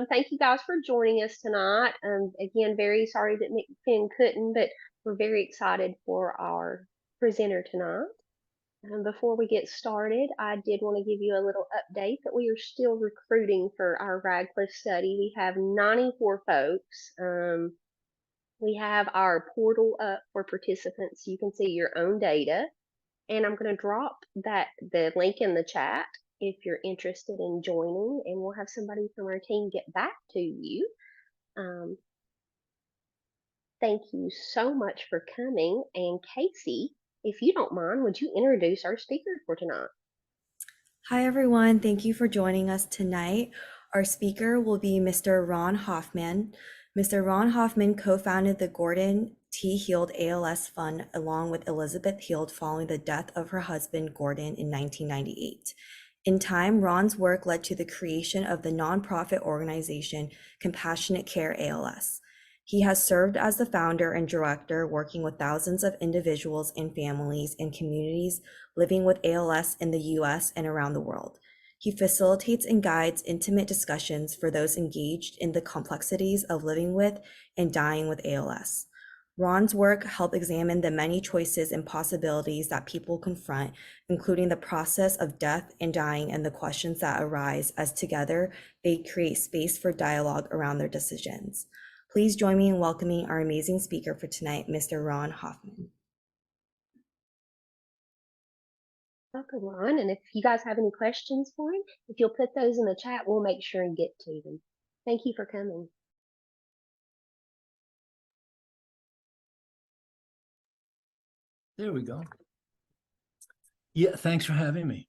Thank you guys for joining us tonight. Again, very sorry that Mick Finn couldn't, but we're very excited for our presenter tonight. Before we get started, I did want to give you a little update that we are still recruiting for our Radcliffe study. We have 94 folks. We have our portal up for participants. You can see your own data. And I'm going to drop the link in the chat if you're interested in joining, and we'll have somebody from our team get back to you. Um, thank you so much for coming. And Casey, if you don't mind, would you introduce our speaker for tonight? Hi, everyone. Thank you for joining us tonight. Our speaker will be Mr. Ron Hoffman. Mr. Ron Hoffman co-founded the Gordon T. Heald ALS Fund along with Elizabeth Heald following the death of her husband, Gordon, in 1998. In time, Ron's work led to the creation of the nonprofit organization Compassionate Care ALS. He has served as the founder and director, working with thousands of individuals and families and communities living with ALS in the US and around the world. He facilitates and guides intimate discussions for those engaged in the complexities of living with and dying with ALS. Ron's work helps examine the many choices and possibilities that people confront, including the process of death and dying and the questions that arise as together they create space for dialogue around their decisions. Please join me in welcoming our amazing speaker for tonight, Mr. Ron Hoffman. Welcome, Ron. And if you guys have any questions for him, if you'll put those in the chat, we'll make sure and get to them. Thank you for coming. There we go. Yeah, thanks for having me.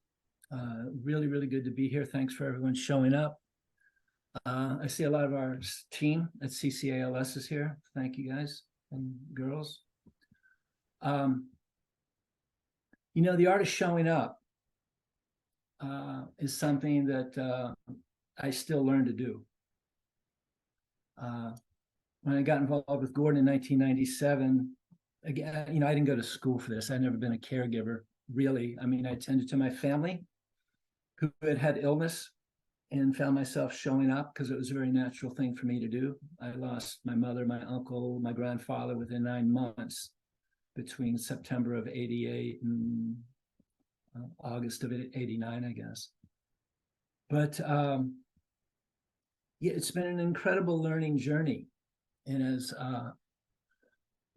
Really, really good to be here. Thanks for everyone showing up. I see a lot of our team at CCALS is here. Thank you guys and girls. The art of showing up is something that I still learn to do. When I got involved with Gordon in 1997, again, I didn't go to school for this. I'd never been a caregiver, really. I mean, I tended to my family who had illness and found myself showing up because it was a very natural thing for me to do. I lost my mother, my uncle, my grandfather within 9 months between September of 88 and August of 89, I guess. But yeah, it's been an incredible learning journey. And as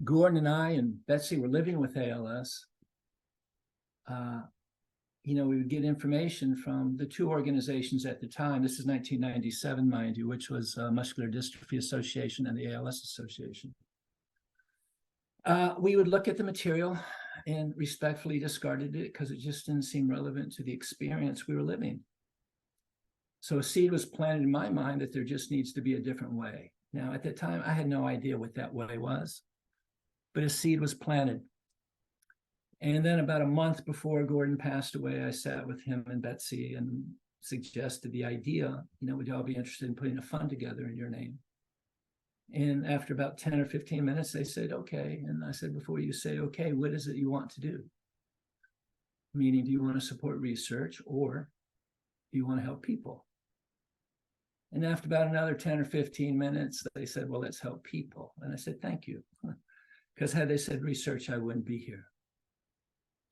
Gordon and I and Betsy were living with ALS, we would get information from the two organizations at the time. This is 1997, mind you, which was Muscular Dystrophy Association and the ALS Association. We would look at the material and respectfully discarded it because it just didn't seem relevant to the experience we were living. So a seed was planted in my mind that there just needs to be a different way. Now, at that time, I had no idea what that way was, but a seed was planted. And then about a month before Gordon passed away, I sat with him and Betsy and suggested the idea, would you all be interested in putting a fund together in your name? And after about 10 or 15 minutes, they said, okay. And I said, before you say, okay, what is it you want to do? Meaning, do you want to support research or do you want to help people? And after about another 10 or 15 minutes, they said, well, let's help people. And I said, thank you. Because had they said research, I wouldn't be here.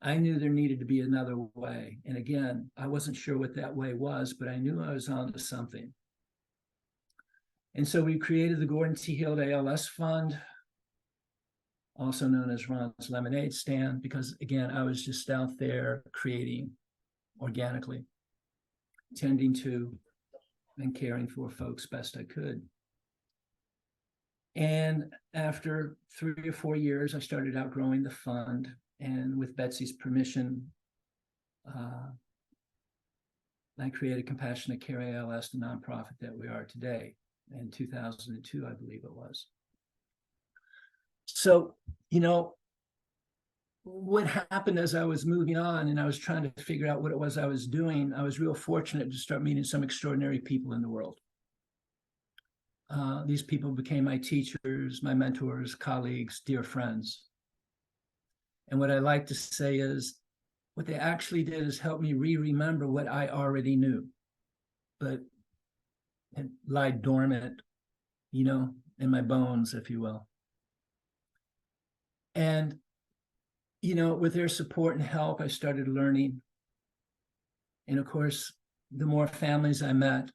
I knew there needed to be another way. And again, I wasn't sure what that way was, but I knew I was onto something. And so we created the Gordon T. Heald ALS Fund, also known as Ron's Lemonade Stand, because again, I was just out there creating organically, tending to and caring for folks best I could. And after 3 or 4 years, I started outgrowing the fund. And with Betsy's permission, I created Compassionate Care ALS, the nonprofit that we are today, in 2002, I believe it was. So, what happened as I was moving on and I was trying to figure out what it was I was doing, I was real fortunate to start meeting some extraordinary people in the world. These people became my teachers, my mentors, colleagues, dear friends. And what I like to say is, what they actually did is help me remember what I already knew. But and lie dormant, in my bones, if you will. And, with their support and help, I started learning. And of course, the more families I met,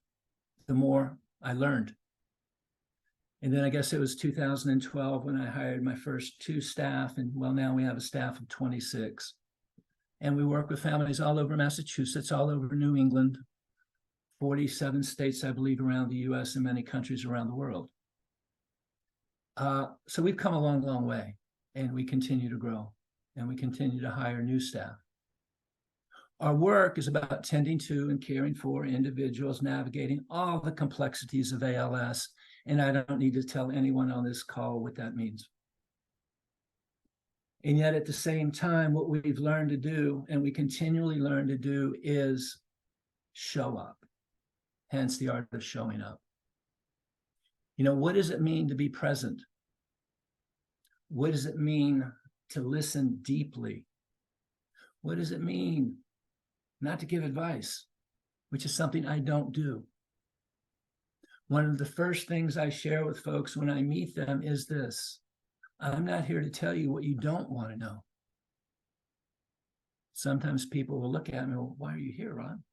the more I learned. And then I guess it was 2012 when I hired my first 2 staff. And well, now we have a staff of 26. And we work with families all over Massachusetts, all over New England, 47 states, I believe, around the US, and many countries around the world. So we've come a long, long way, and we continue to grow, and we continue to hire new staff. Our work is about tending to and caring for individuals navigating all the complexities of ALS, and I don't need to tell anyone on this call what that means. And yet at the same time, what we've learned to do, and we continually learn to do, is show up, hence the art of showing up. What does it mean to be present? What does it mean to listen deeply? What does it mean not to give advice, which is something I don't do? One of the first things I share with folks when I meet them is this: I'm not here to tell you what you don't want to know. Sometimes people will look at me, well, why are you here, Ron?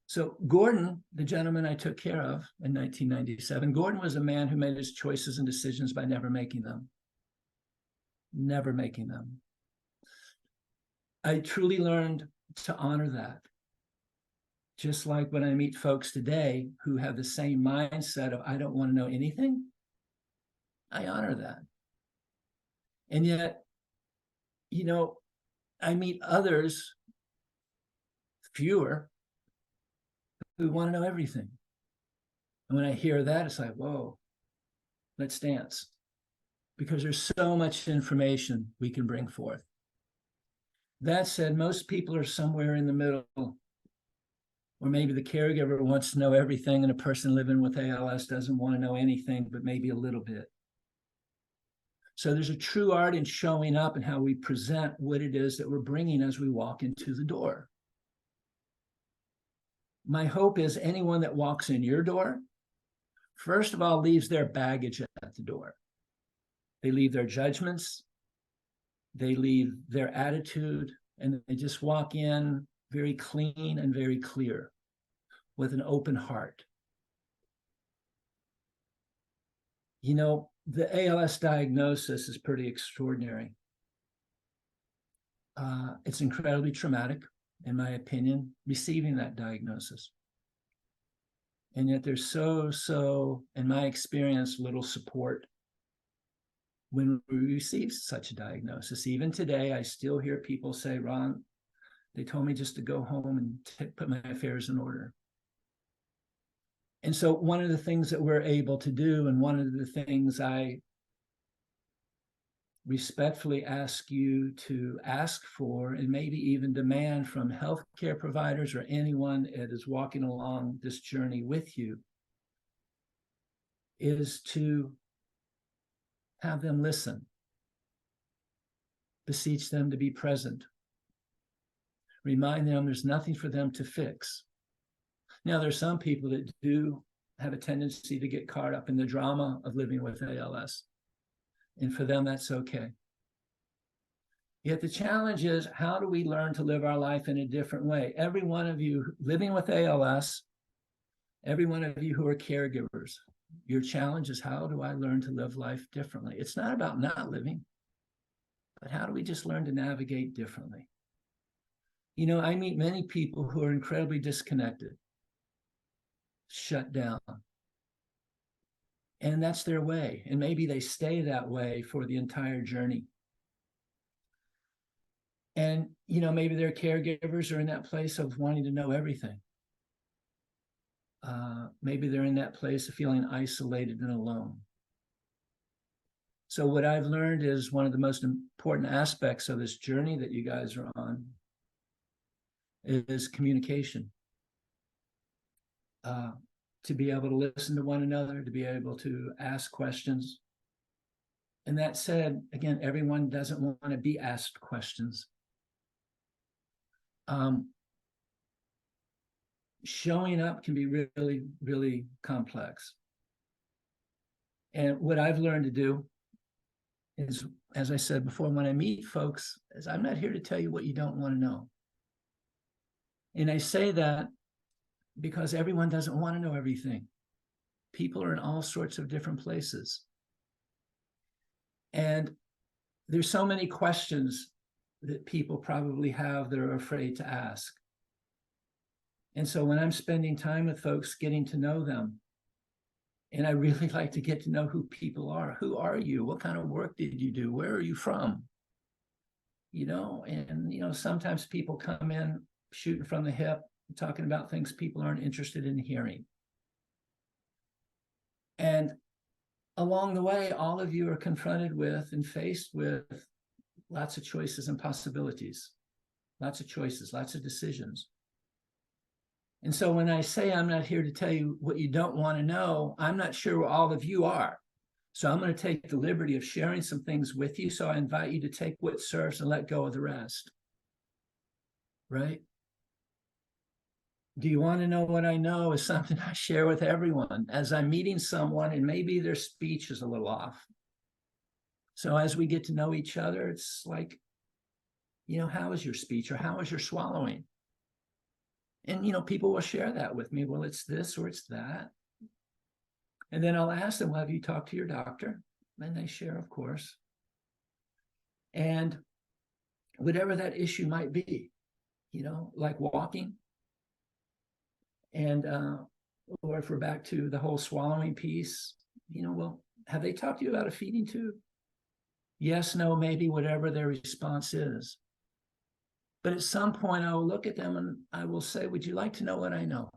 So Gordon, the gentleman I took care of in 1997, Gordon was a man who made his choices and decisions by never making them. Never making them. I truly learned to honor that. Just like when I meet folks today who have the same mindset of, I don't want to know anything, I honor that. And yet, I meet others, fewer, who want to know everything. And when I hear that, it's like, whoa, let's dance. Because there's so much information we can bring forth. That said, most people are somewhere in the middle, or maybe the caregiver wants to know everything and a person living with ALS doesn't want to know anything, but maybe a little bit. So there's a true art in showing up and how we present what it is that we're bringing as we walk into the door. My hope is anyone that walks in your door, first of all, leaves their baggage at the door. They leave their judgments, they leave their attitude, and they just walk in very clean and very clear with an open heart. The ALS diagnosis is pretty extraordinary. It's incredibly traumatic, in my opinion, receiving that diagnosis. And yet there's so, in my experience, little support when we receive such a diagnosis. Even today, I still hear people say, Ron, they told me just to go home and put my affairs in order. And so one of the things that we're able to do, and one of the things I respectfully ask you to ask for, and maybe even demand from healthcare providers or anyone that is walking along this journey with you, is to have them listen, beseech them to be present, remind them there's nothing for them to fix. Now, there's some people that do have a tendency to get caught up in the drama of living with ALS. And for them, that's okay. Yet the challenge is, how do we learn to live our life in a different way? Every one of you living with ALS, every one of you who are caregivers, your challenge is, how do I learn to live life differently? It's not about not living, but how do we just learn to navigate differently? I meet many people who are incredibly disconnected, shut down. And that's their way. And maybe they stay that way for the entire journey. And, maybe their caregivers are in that place of wanting to know everything. Maybe they're in that place of feeling isolated and alone. So what I've learned is one of the most important aspects of this journey that you guys are on is communication. To be able to listen to one another, to be able to ask questions. And that said, again, everyone doesn't want to be asked questions. showing up can be really, really complex. And what I've learned to do is, as I said before, when I meet folks, is I'm not here to tell you what you don't want to know. And I say that because everyone doesn't want to know everything. People are in all sorts of different places. And there's so many questions that people probably have that are afraid to ask. And so when I'm spending time with folks, getting to know them, and I really like to get to know who people are. Who are you? What kind of work did you do? Where are you from? And sometimes people come in shooting from the hip, talking about things people aren't interested in hearing. And along the way, all of you are confronted with and faced with lots of choices and possibilities, lots of choices, lots of decisions. And so when I say I'm not here to tell you what you don't want to know, I'm not sure where all of you are. So I'm going to take the liberty of sharing some things with you. So I invite you to take what serves and let go of the rest. Right? Do you want to know what I know is something I share with everyone as I'm meeting someone and maybe their speech is a little off. So as we get to know each other, it's like, how is your speech or how is your swallowing? And, people will share that with me. Well, it's this or it's that. And then I'll ask them, well, have you talked to your doctor? And they share, of course. And whatever that issue might be, like walking. And, or if we're back to the whole swallowing piece, well, have they talked to you about a feeding tube? Yes, no, maybe, whatever their response is. But at some point, I will look at them and I will say, would you like to know what I know?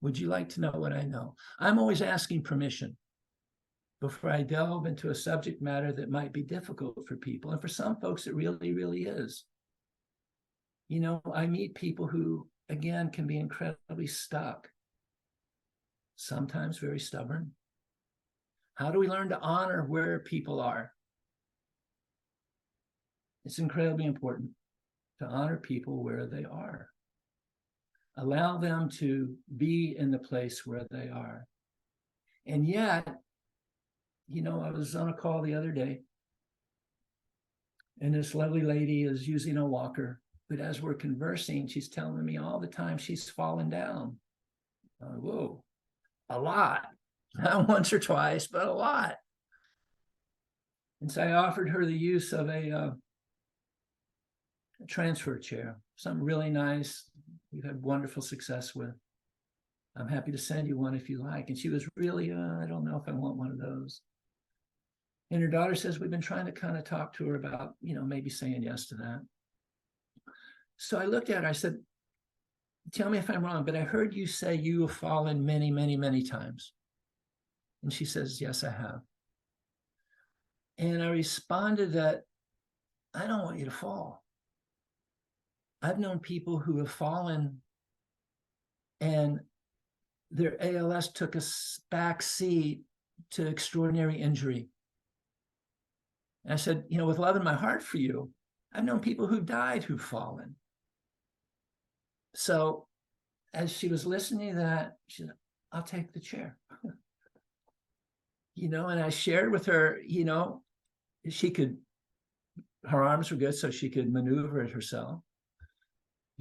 Would you like to know what I know? I'm always asking permission before I delve into a subject matter that might be difficult for people. And for some folks, it really, really is. I meet people who, again, can be incredibly stuck, sometimes very stubborn. How do we learn to honor where people are? It's incredibly important to honor people where they are. Allow them to be in the place where they are. And yet, I was on a call the other day, and this lovely lady is using a walker. But as we're conversing, she's telling me all the time she's fallen down. Whoa, a lot. Not once or twice, but a lot. And so I offered her the use of a transfer chair, something really nice we've had wonderful success with. I'm happy to send you one if you like. And she was really, I don't know if I want one of those. And her daughter says, we've been trying to kind of talk to her about, maybe saying yes to that. So I looked at her, I said, tell me if I'm wrong, but I heard you say you have fallen many, many, many times. And she says, yes, I have. And I responded that I don't want you to fall. I've known people who have fallen and their ALS took a back seat to extraordinary injury. And I said, with love in my heart for you, I've known people who died who've fallen. So as she was listening to that, she said, I'll take the chair. And I shared with her, her arms were good so she could maneuver it herself.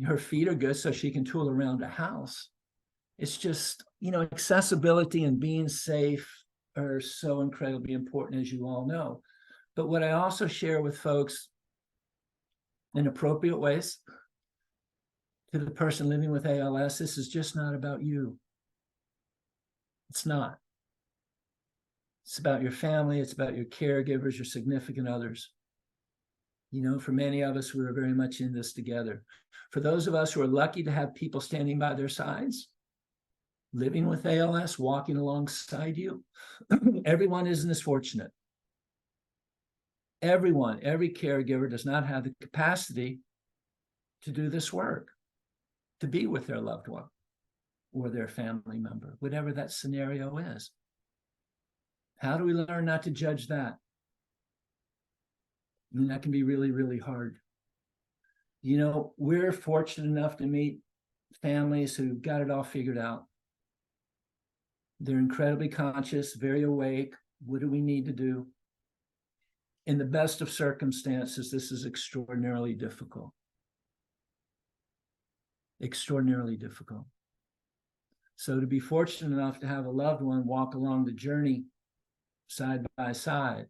Her feet are good so she can tool around a house. It's just, accessibility and being safe are so incredibly important, as you all know. But what I also share with folks in appropriate ways to the person living with ALS, this is just not about you. It's not. It's about your family. It's about your caregivers, your significant others. For many of us, we're very much in this together. For those of us who are lucky to have people standing by their sides, living with ALS, walking alongside you, everyone isn't as fortunate. Every caregiver does not have the capacity to do this work, to be with their loved one or their family member, whatever that scenario is. How do we learn not to judge that? That can be really, really hard. We're fortunate enough to meet families who got it all figured out. They're incredibly conscious, very awake. What do we need to do? In the best of circumstances, this is extraordinarily difficult. Extraordinarily difficult. So to be fortunate enough to have a loved one walk along the journey side by side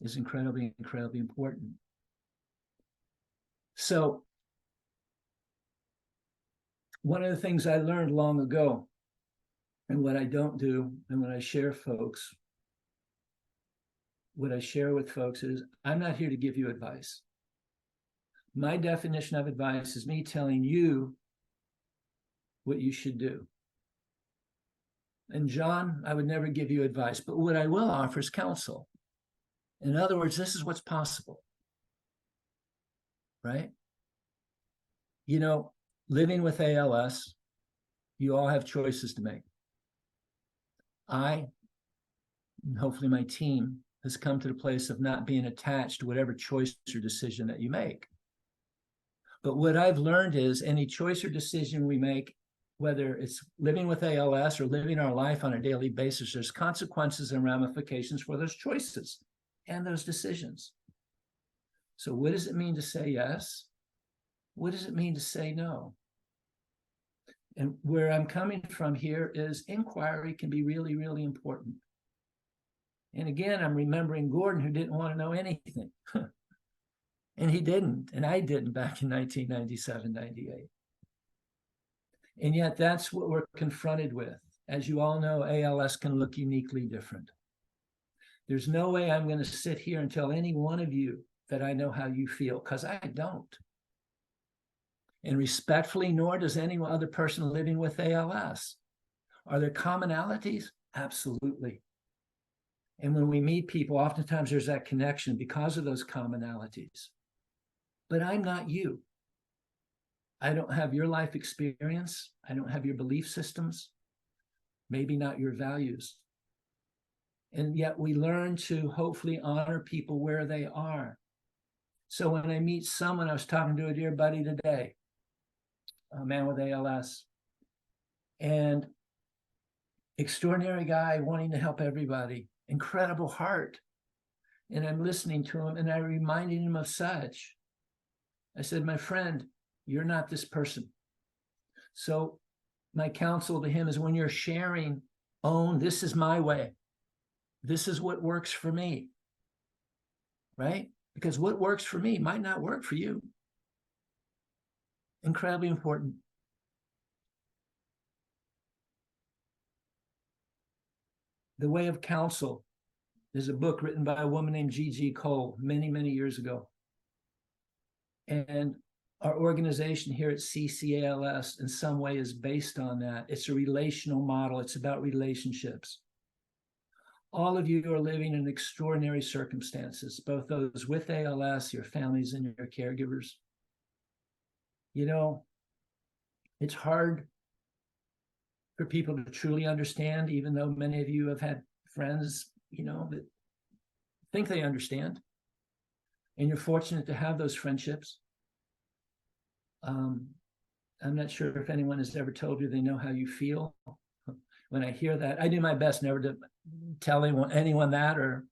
is incredibly, incredibly important. So one of the things I learned long ago, and what I don't do, and what I share with folks is, I'm not here to give you advice. My definition of advice is me telling you what you should do. And John, I would never give you advice, but what I will offer is counsel. In other words, this is what's possible, right? You know, living with ALS, you all have choices to make. I, and hopefully my team, has come to the place of not being attached to whatever choice or decision that you make. But what I've learned is any choice or decision we make, whether it's living with ALS or living our life on a daily basis, there's consequences and ramifications for those choices and those decisions. So what does it mean to say yes? What does it mean to say no? And where I'm coming from here is inquiry can be really, really important. And again, I'm remembering Gordon, who didn't want to know anything. And he didn't, and I didn't back in 1997, 98. And yet that's what we're confronted with. As you all know, ALS can look uniquely different. There's no way I'm going to sit here and tell any one of you that I know how you feel, because I don't. And respectfully, nor does any other person living with ALS. Are there commonalities? Absolutely. And when we meet people, oftentimes there's that connection because of those commonalities. But I'm not you. I don't have your life experience. I don't have your belief systems, maybe not your values. And yet we learn to hopefully honor people where they are. So when I meet someone, I was talking to a dear buddy today, a man with ALS, and extraordinary guy wanting to help everybody, incredible heart. And I'm listening to him and I'm reminding him of such. I said, my friend, you're not this person. So my counsel to him is, when you're sharing, own, this is my way. This is what works for me, right? Because what works for me might not work for you. Incredibly important. The Way of Counsel is a book written by a woman named Gigi Cole many, many years ago. And our organization here at CCALS in some way is based on that. It's a relational model. It's about relationships. All of you are living in extraordinary circumstances, both those with ALS, your families, and your caregivers. You know, it's hard for people to truly understand, even though many of you have had friends, you know, that think they understand. And you're fortunate to have those friendships. I'm not sure if anyone has ever told you they know how you feel. When I hear that, I do my best never to tell anyone that, or,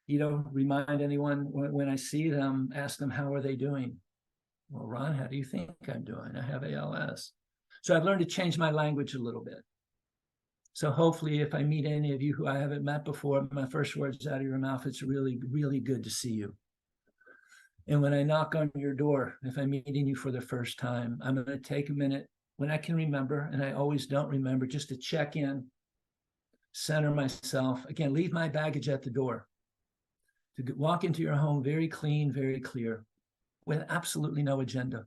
you know, remind anyone when I see them, ask them, how are they doing? Well, Ron, how do you think I'm doing? I have ALS. So I've learned to change my language a little bit. So hopefully if I meet any of you who I haven't met before, my first words out of your mouth, it's really, really good to see you. And when I knock on your door, if I'm meeting you for the first time, I'm going to take a minute when I can remember, and I always don't remember, just to check in, center myself. Again, leave my baggage at the door. To walk into your home very clean, very clear, with absolutely no agenda,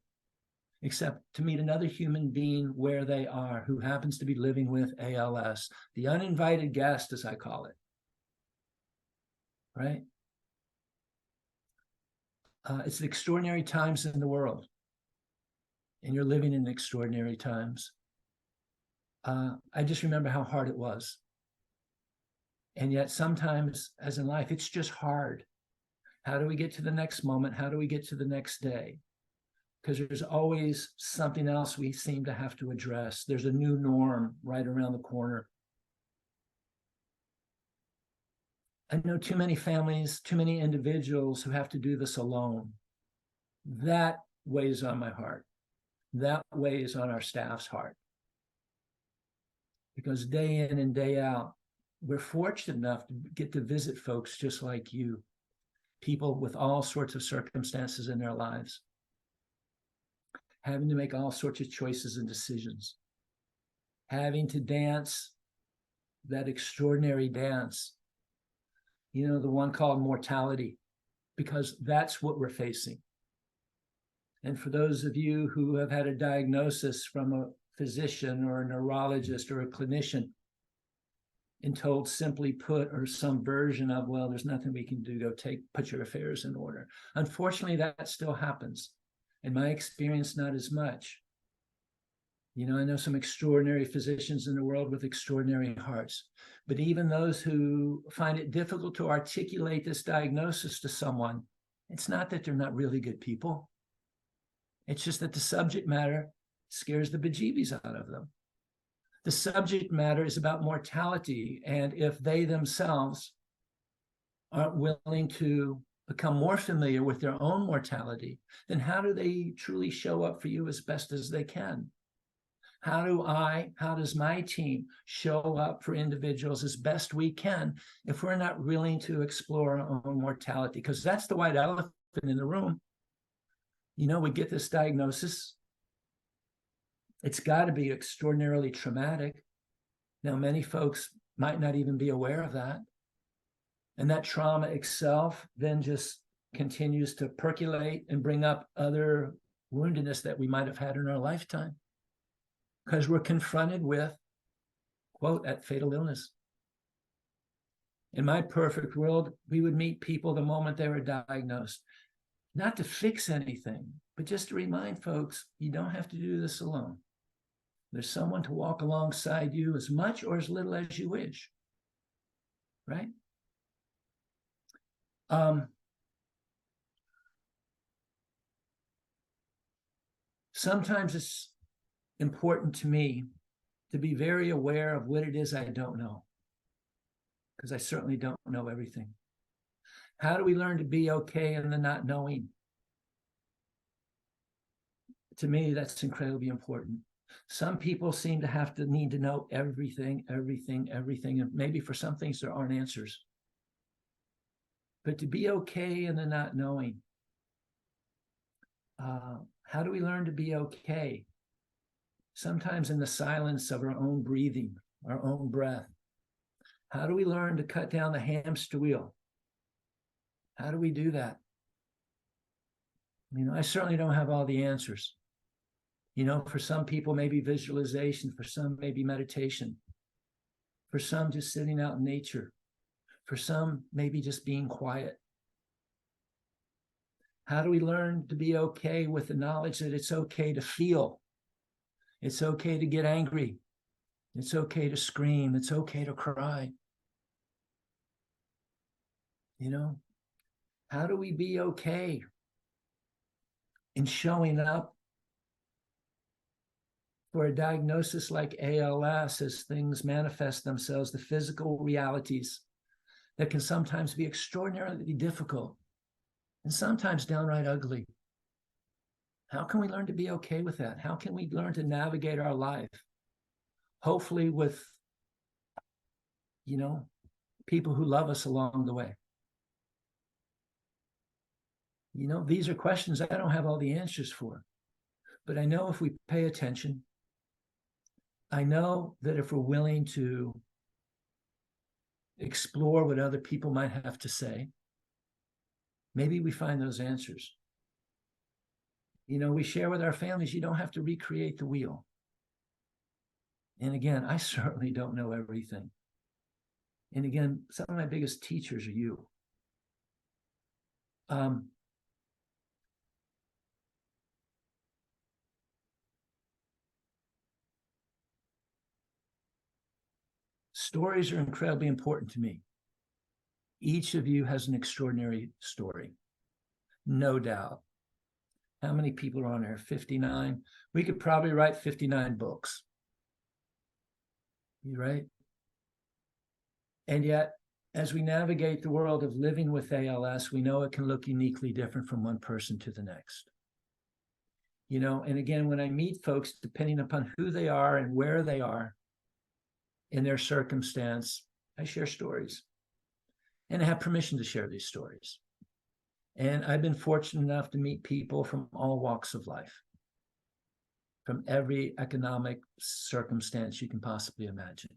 except to meet another human being where they are, who happens to be living with ALS, the uninvited guest, as I call it, right? It's extraordinary times in the world, and you're living in extraordinary times. I just remember how hard it was. And yet sometimes, as in life, it's just hard. How do we get to the next moment? How do we get to the next day? because there's always something else we seem to have to address. There's a new norm right around the corner. I know too many families, too many individuals who have to do this alone. That weighs on my heart. That weighs on our staff's heart. Because day in and day out, we're fortunate enough to get to visit folks just like you, people with all sorts of circumstances in their lives, having to make all sorts of choices and decisions, having to dance that extraordinary dance, the one called mortality, because that's what we're facing. And for those of you who have had a diagnosis from a physician or a neurologist or a clinician and told simply put, or some version of, well, there's nothing we can do, put your affairs in order. Unfortunately, that still happens. In my experience, not as much. I know some extraordinary physicians in the world with extraordinary hearts, but even those who find it difficult to articulate this diagnosis to someone, it's not that they're not really good people. It's just that the subject matter scares the bejeebies out of them. The subject matter is about mortality, and if they themselves aren't willing to become more familiar with their own mortality, then how do they truly show up for you as best as they can? How does my team show up for individuals as best we can if we're not willing to explore our own mortality? Because that's the white elephant in the room. We get this diagnosis. It's got to be extraordinarily traumatic. Now, many folks might not even be aware of that. And that trauma itself then just continues to percolate and bring up other woundedness that we might have had in our lifetime, because we're confronted with, quote, that fatal illness. In my perfect world, we would meet people the moment they were diagnosed, not to fix anything, but just to remind folks, you don't have to do this alone. There's someone to walk alongside you as much or as little as you wish, right? Sometimes it's important to me to be very aware of what it is I don't know, because I certainly don't know everything. How do we learn to be okay in the not knowing? To me, that's incredibly important. Some people seem to need to know everything, and maybe for some things there aren't answers. But to be okay in the not knowing, how do we learn to be okay? Sometimes in the silence of our own breathing, our own breath. How do we learn to cut down the hamster wheel? How do we do that? I certainly don't have all the answers. For some people, maybe visualization. For some, maybe meditation. For some, just sitting out in nature. For some, maybe just being quiet. How do we learn to be okay with the knowledge that it's okay to feel? It's okay to get angry. It's okay to scream. It's okay to cry. How do we be okay in showing up for a diagnosis like ALS as things manifest themselves, the physical realities that can sometimes be extraordinarily difficult and sometimes downright ugly? How can we learn to be okay with that? How can we learn to navigate our life, hopefully with, people who love us along the way? These are questions I don't have all the answers for, but I know if we pay attention, I know that if we're willing to explore what other people might have to say, maybe we find those answers. We share with our families, you don't have to recreate the wheel. And again, I certainly don't know everything. And again, some of my biggest teachers are you. Stories are incredibly important to me. Each of you has an extraordinary story, no doubt. How many people are on there? 59. We could probably write 59 books. You right? And yet, as we navigate the world of living with ALS, we know it can look uniquely different from one person to the next. You know, and again, when I meet folks, depending upon who they are and where they are in their circumstance, I share stories. And I have permission to share these stories. And I've been fortunate enough to meet people from all walks of life, from every economic circumstance you can possibly imagine.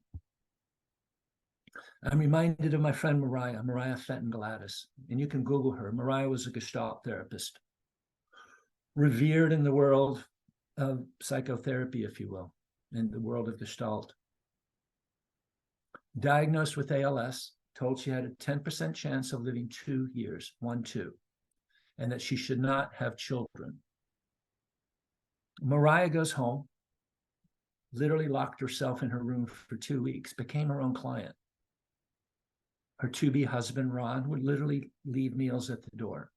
I'm reminded of my friend Mariah Fenton Gladys, and you can Google her. Mariah was a Gestalt therapist, revered in the world of psychotherapy, if you will, in the world of Gestalt. Diagnosed with ALS, told she had a 10% chance of living 2 years, 1-2, and that she should not have children. Mariah goes home, literally locked herself in her room for 2 weeks, became her own client. Her to-be husband, Ron, would literally leave meals at the door.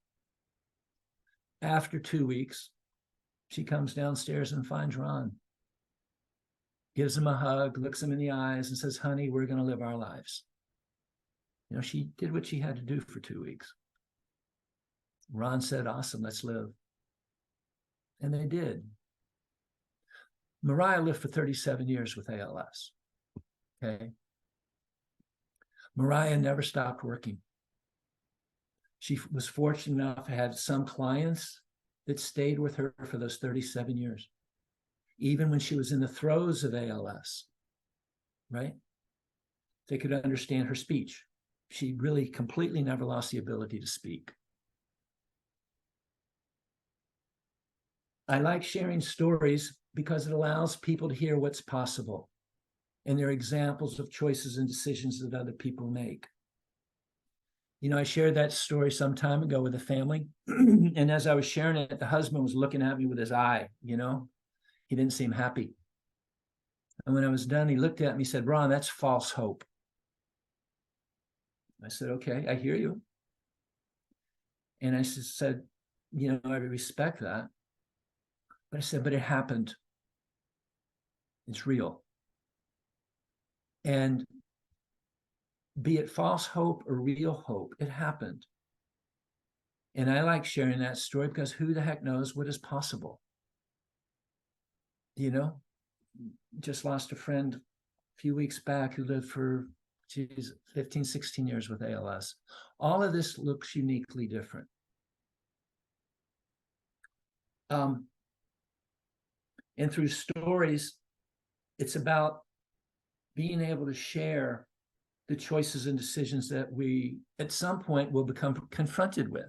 After 2 weeks, she comes downstairs and finds Ron, gives him a hug, looks him in the eyes and says, honey, we're going to live our lives. You know, she did what she had to do for 2 weeks. Ron said, awesome, let's live. And they did. Mariah lived for 37 years with ALS. Okay. Mariah never stopped working. She was fortunate enough to have some clients that stayed with her for those 37 years, even when she was in the throes of ALS, right? They could understand her speech. She really completely never lost the ability to speak. I like sharing stories because it allows people to hear what's possible. And they're examples of choices and decisions that other people make. You know, I shared that story some time ago with a family. And as I was sharing it, the husband was looking at me with his eye, you know, he didn't seem happy. And when I was done, he looked at me and said, Ron, that's false hope. I said, okay, I hear you. And I said, you know, I respect that. But I said, but it happened. It's real. And be it false hope or real hope, it happened. And I like sharing that story because who the heck knows what is possible? You know, just lost a friend a few weeks back who lived for 15, 16 years with ALS. All of this looks uniquely different. And through stories, it's about being able to share the choices and decisions that we, at some point, will become confronted with.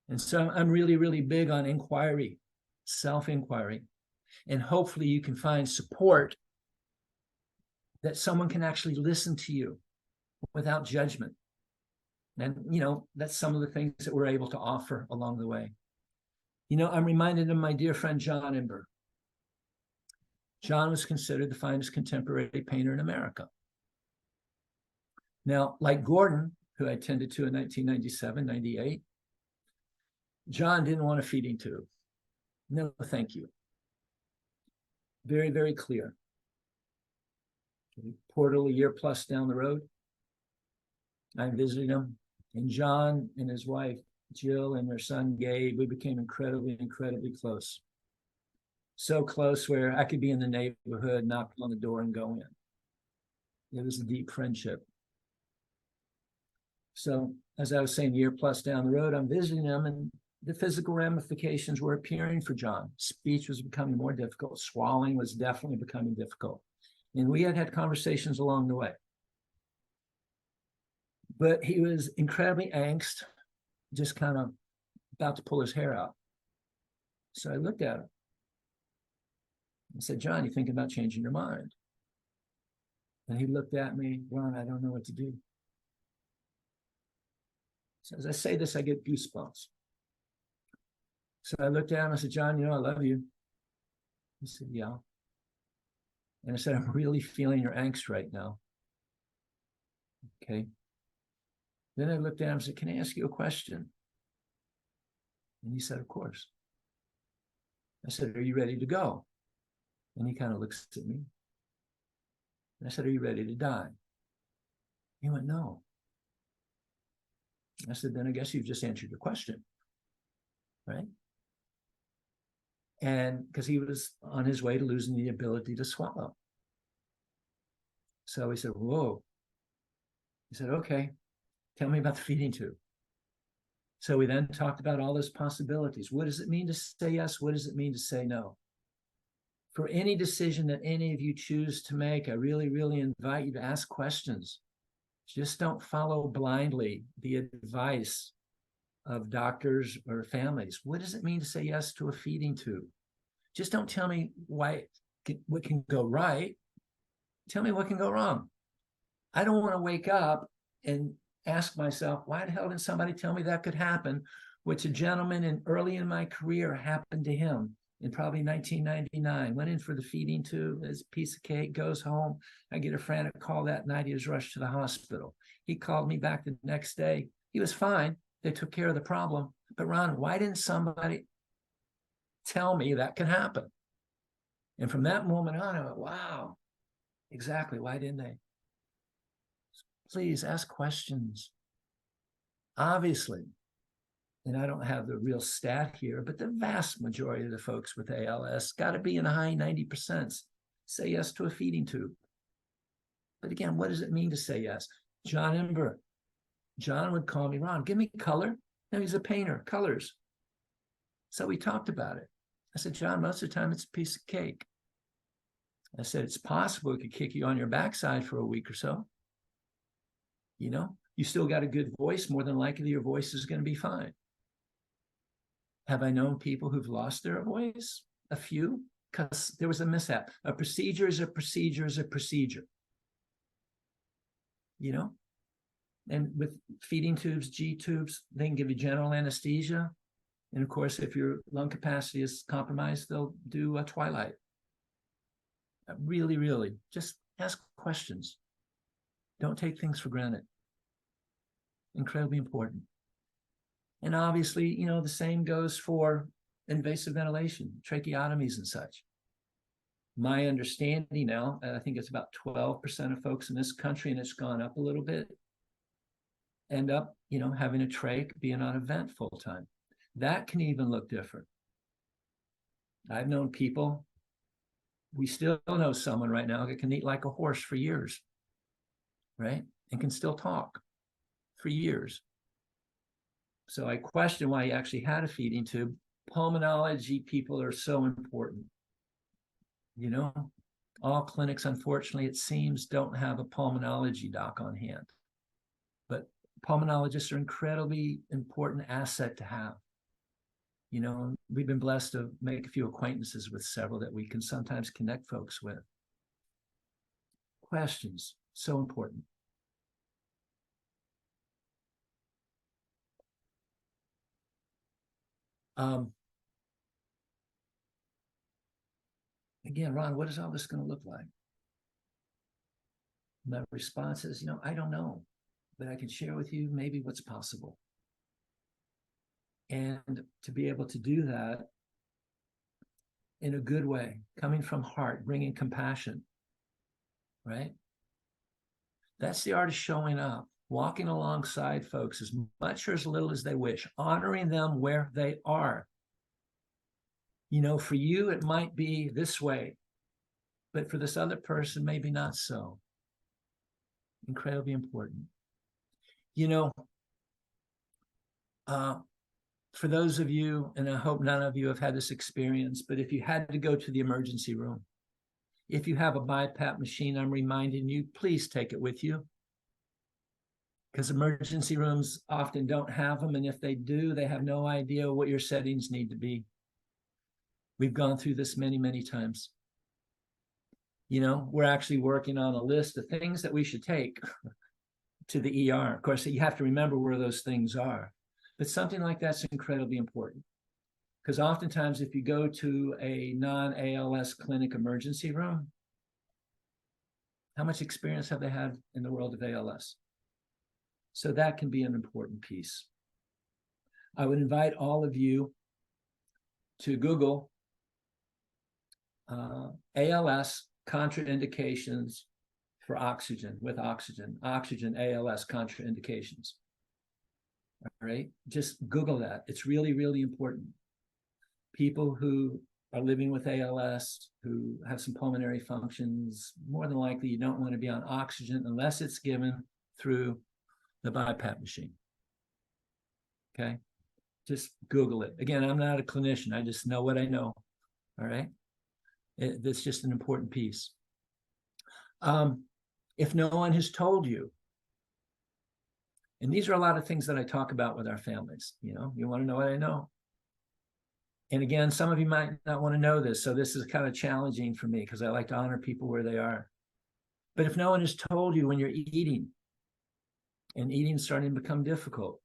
And so I'm really, really big on inquiry, self-inquiry. And hopefully you can find support that someone can actually listen to you without judgment. And, you know, that's some of the things that we're able to offer along the way. You know, I'm reminded of my dear friend, John Imber. John was considered the finest contemporary painter in America. Now, like Gordon, who I attended to in 1997, 98, John didn't want a feeding tube. No, thank you. Very, very clear. Portal a year plus down the road, I visited him, and John and his wife, Jill, and their son, Gabe, we became incredibly, incredibly close. So close where I could be in the neighborhood, knock on the door and go in. It was a deep friendship. So as I was saying, a year plus down the road, I'm visiting him, and the physical ramifications were appearing for John. Speech was becoming more difficult. Swallowing was definitely becoming difficult. And we had conversations along the way. But he was incredibly angst, just kind of about to pull his hair out. So I looked at him and said, John, you thinking about changing your mind? And he looked at me, Ron, I don't know what to do. So as I say this, I get goosebumps. So I looked at him, I said, John, you know, I love you. He said, yeah. And I said, I'm really feeling your angst right now. Okay. Then I looked at him and said, can I ask you a question? And he said, of course. I said, are you ready to go? And he kind of looks at me. And I said, are you ready to die? He went, no. I said, then I guess you've just answered your question, right? And because he was on his way to losing the ability to swallow. So he said, whoa. He said, okay, tell me about the feeding tube. So we then talked about all those possibilities. What does it mean to say yes? What does it mean to say no? For any decision that any of you choose to make, I really, really invite you to ask questions. Just don't follow blindly the advice of doctors or families. What does it mean to say yes to a feeding tube? Just don't tell me what can go right. Tell me what can go wrong. I don't want to wake up and ask myself, why the hell didn't somebody tell me that could happen? Which a gentleman early in my career happened to him in probably 1999. Went in for the feeding tube, as a piece of cake, goes home. I get a frantic call that night. He was rushed to the hospital. He called me back the next day. He was fine. They took care of the problem. But Ron, why didn't somebody tell me that could happen? And from that moment on, I went, wow, exactly. Why didn't they? Please ask questions. Obviously, and I don't have the real stat here, but the vast majority of the folks with ALS got to be in the high 90% say yes to a feeding tube. But again, what does it mean to say yes? John Ember, John would call me, Ron, give me color. Now he's a painter, colors. So we talked about it. I said, John, most of the time it's a piece of cake. I said, it's possible it could kick you on your backside for a week or so. You know, you still got a good voice. More than likely, your voice is going to be fine. Have I known people who've lost their voice? A few, because there was a mishap. A procedure is a procedure is a procedure. You know, and with feeding tubes, G tubes, they can give you general anesthesia. And of course, if your lung capacity is compromised, they'll do a twilight. Really, really, just ask questions. Don't take things for granted. Incredibly important. And obviously, you know, the same goes for invasive ventilation, tracheotomies and such. My understanding now, I think it's about 12% of folks in this country, and it's gone up a little bit, end up, you know, having a trach, being on a vent full time. That can even look different. I've known people, we still know someone right now that can eat like a horse for years, right? And can still talk for years. So I question why he actually had a feeding tube. Pulmonology people are so important. You know, all clinics, unfortunately, it seems, don't have a pulmonology doc on hand. But pulmonologists are an incredibly important asset to have. You know, we've been blessed to make a few acquaintances with several that we can sometimes connect folks with. Questions, so important. Again, Ron, what is all this going to look like? My response is, you know, I don't know, but I can share with you maybe what's possible. And to be able to do that in a good way, coming from heart, bringing compassion, right? That's the art of showing up, walking alongside folks as much or as little as they wish, honoring them where they are. You know, for you, it might be this way, but for this other person, maybe not so. Incredibly important. You know, for those of you, and I hope none of you have had this experience, but if you had to go to the emergency room, if you have a BiPAP machine, I'm reminding you, please take it with you. Because emergency rooms often don't have them, and if they do, they have no idea what your settings need to be. We've gone through this many, many times. You know, we're actually working on a list of things that we should take to the ER. Of course, you have to remember where those things are. But something like that's incredibly important. Because oftentimes, if you go to a non-ALS clinic emergency room, how much experience have they had in the world of ALS? So that can be an important piece. I would invite all of you to Google ALS contraindications for oxygen, with oxygen ALS contraindications. All right, just Google that. It's really, really important. People who are living with ALS, who have some pulmonary functions, more than likely you don't want to be on oxygen unless it's given through the BiPAP machine. Okay, just Google it. Again, I'm not a clinician. I just know what I know. All right, that's just an important piece. If no one has told you, and these are a lot of things that I talk about with our families, you want to know what I know. And again, some of you might not want to know this, so this is kind of challenging for me because I like to honor people where they are. But if no one has told you when you're eating, and eating's starting to become difficult,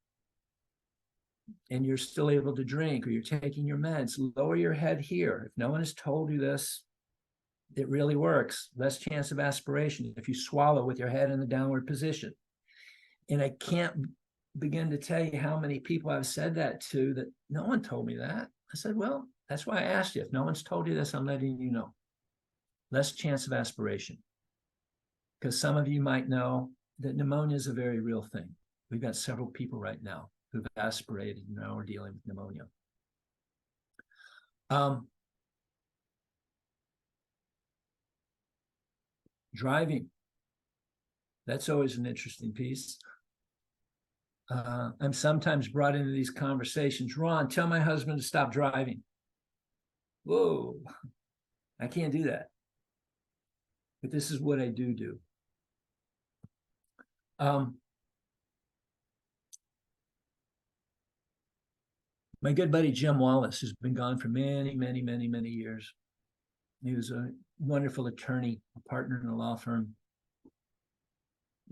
and you're still able to drink, or you're taking your meds, lower your head here. If no one has told you this, it really works. Less chance of aspiration if you swallow with your head in the downward position. And I can't begin to tell you how many people I've said that to, that no one told me that. I said, well, that's why I asked you. If no one's told you this, I'm letting you know. Less chance of aspiration. Because some of you might know that pneumonia is a very real thing. We've got several people right now who've aspirated and now we're dealing with pneumonia. Driving. That's always an interesting piece. I'm sometimes brought into these conversations. Ron, tell my husband to stop driving. Whoa, I can't do that. But this is what I do. My good buddy Jim Wallace has been gone for many, many, many, many years. He was a wonderful attorney, a partner in a law firm.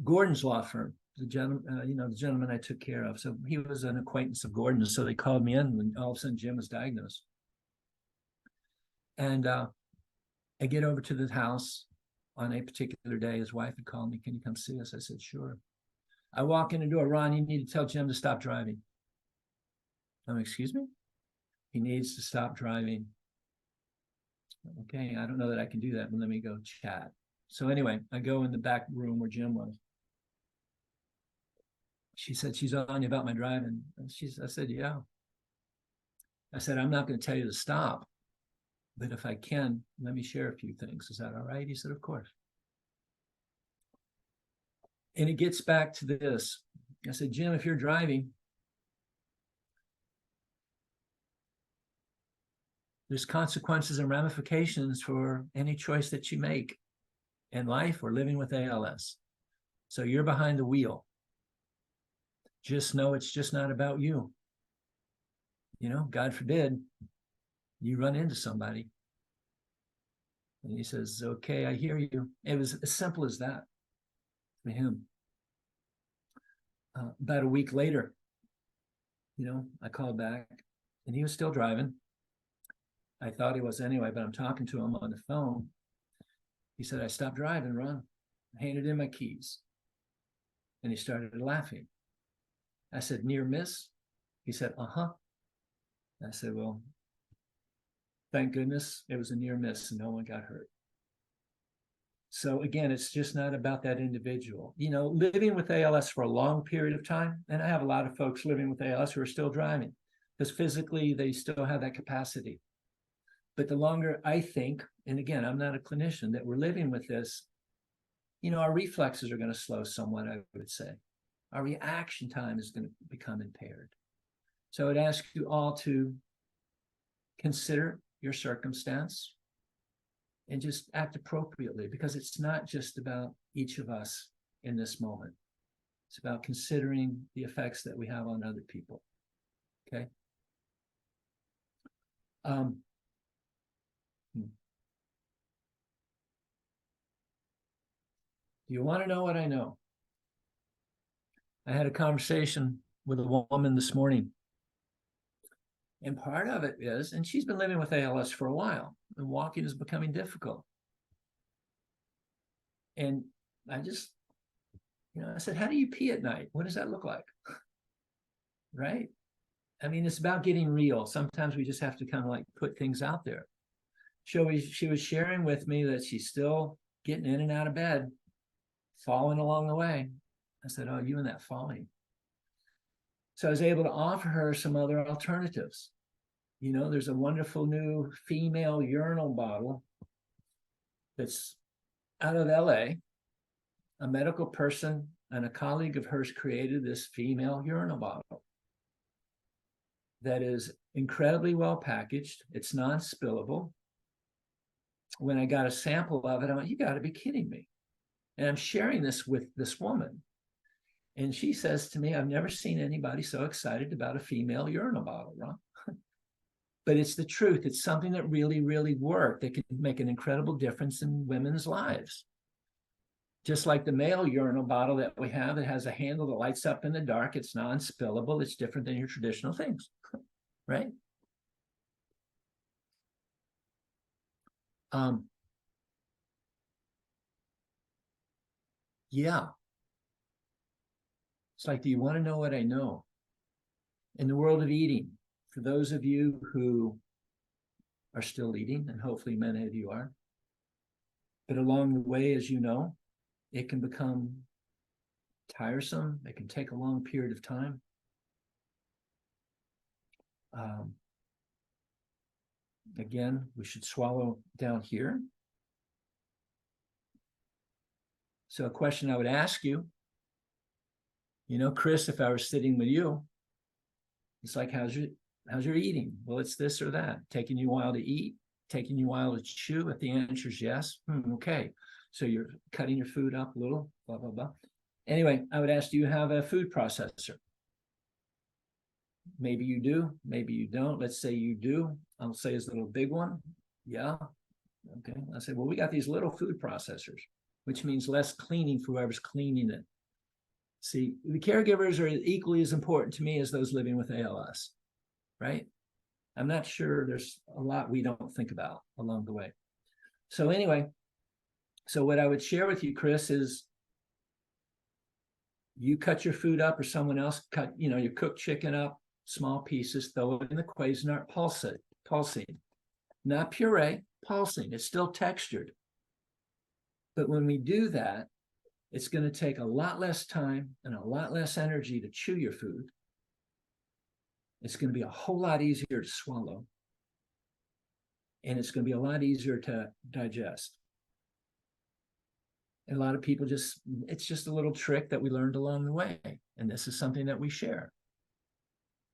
Gordon's law firm, the gentleman I took care of. So he was an acquaintance of Gordon's. So they called me in when all of a sudden Jim was diagnosed. And I get over to the house on a particular day. His wife had called me, can you come see us? I said, sure. I walk in the door, Ron, you need to tell Jim to stop driving. Excuse me? He needs to stop driving. Okay, I don't know that I can do that, but let me go chat. So anyway, I go in the back room where Jim was. She said, she's on you about my driving. I said, yeah. I said, I'm not going to tell you to stop, but if I can, let me share a few things. Is that all right? He said, of course. And it gets back to this. I said, Jim, if you're driving, there's consequences and ramifications for any choice that you make in life or living with ALS. So you're behind the wheel. Just know it's just not about you. God forbid you run into somebody. And he says, okay, I hear you. It was as simple as that for him. About a week later, I called back and he was still driving. I thought he was anyway, but I'm talking to him on the phone. He said, I stopped driving, Ron. I handed in my keys. And he started laughing. I said, near miss? He said, uh-huh. I said, well, thank goodness it was a near miss and no one got hurt. So again, it's just not about that individual. Living with ALS for a long period of time, and I have a lot of folks living with ALS who are still driving because physically they still have that capacity. But the longer I think, and again, I'm not a clinician, that we're living with this, our reflexes are going to slow somewhat, I would say. Our reaction time is going to become impaired. So I would ask you all to consider your circumstance and just act appropriately, because it's not just about each of us in this moment. It's about considering the effects that we have on other people. Okay. Do you want to know what I know? I had a conversation with a woman this morning. And part of it is, and she's been living with ALS for a while, and walking is becoming difficult. And I just, I said, how do you pee at night? What does that look like? Right? I mean, it's about getting real. Sometimes we just have to kind of like put things out there. She was sharing with me that she's still getting in and out of bed, falling along the way. I said, "Oh, you and that falling." So I was able to offer her some other alternatives. You know, there's a wonderful new female urinal bottle that's out of LA. A medical person and a colleague of hers created this female urinal bottle that is incredibly well packaged. It's non-spillable. When I got a sample of it, I went, "You got to be kidding me." And I'm sharing this with this woman. And she says to me, "I've never seen anybody so excited about a female urinal bottle, Ron." But it's the truth. It's something that really, really worked. That can make an incredible difference in women's lives. Just like the male urinal bottle that we have, it has a handle that lights up in the dark. It's non-spillable. It's different than your traditional things, right? Yeah. It's like, do you want to know what I know? In the world of eating, for those of you who are still eating, and hopefully many of you are, but along the way, as you know, it can become tiresome. It can take a long period of time. Again, we should swallow down here. So a question I would ask you, you know, Chris, if I were sitting with you, it's like, how's your eating? Well, it's this or that. Taking you a while to eat, taking you a while to chew. If the answer is yes, okay. So you're cutting your food up a little, blah, blah, blah. Anyway, I would ask, do you have a food processor? Maybe you do, maybe you don't. Let's say you do. I'll say it's a little big one. Yeah. Okay. I say, well, we got these little food processors, which means less cleaning for whoever's cleaning it. See, the caregivers are equally as important to me as those living with ALS, right? I'm not sure, there's a lot we don't think about along the way. So anyway, so what I would share with you, Chris, is you cut your food up or someone else cut, you know, you cook chicken up, small pieces, throw it in the Cuisinart pulsing, not puree, pulsing. It's still textured. But when we do that, it's going to take a lot less time and a lot less energy to chew your food. It's going to be a whole lot easier to swallow. And it's going to be a lot easier to digest. And a lot of people it's just a little trick that we learned along the way. And this is something that we share.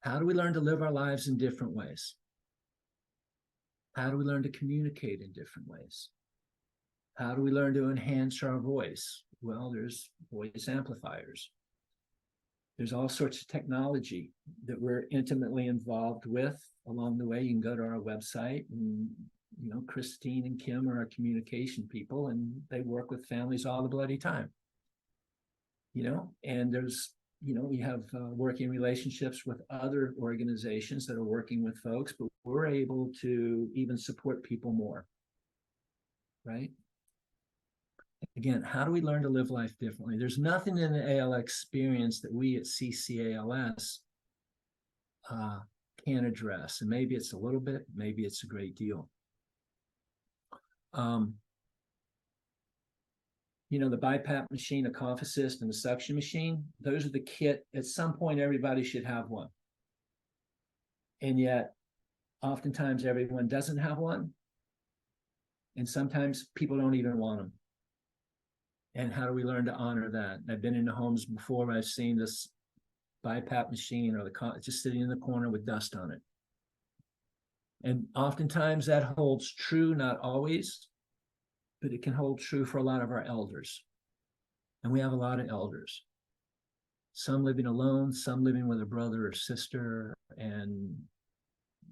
How do we learn to live our lives in different ways? How do we learn to communicate in different ways? How do we learn to enhance our voice? Well, there's voice amplifiers. There's all sorts of technology that we're intimately involved with along the way. You can go to our website, and you know, Christine and Kim are our communication people, and they work with families all the bloody time. You know, and there's, you know, we have working relationships with other organizations that are working with folks, but we're able to even support people more, right? Again, how do we learn to live life differently? There's nothing in the AL experience that we at CCALS can address. And maybe it's a little bit, maybe it's a great deal. You know, the BiPAP machine, a cough assist, and the suction machine, those are the kit. At some point, everybody should have one. And yet, oftentimes, everyone doesn't have one. And sometimes people don't even want them. And how do we learn to honor that? I've been in the homes before where I've seen this BiPAP machine or just sitting in the corner with dust on it. And oftentimes that holds true, not always, but it can hold true for a lot of our elders. And we have a lot of elders. Some living alone, some living with a brother or sister. And,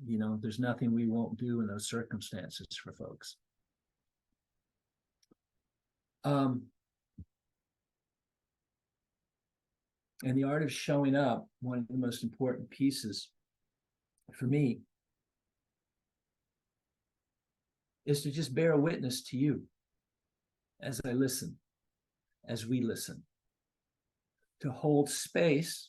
you know, there's nothing we won't do in those circumstances for folks. And the art of showing up, one of the most important pieces for me is to just bear witness to you as I listen, as we listen, to hold space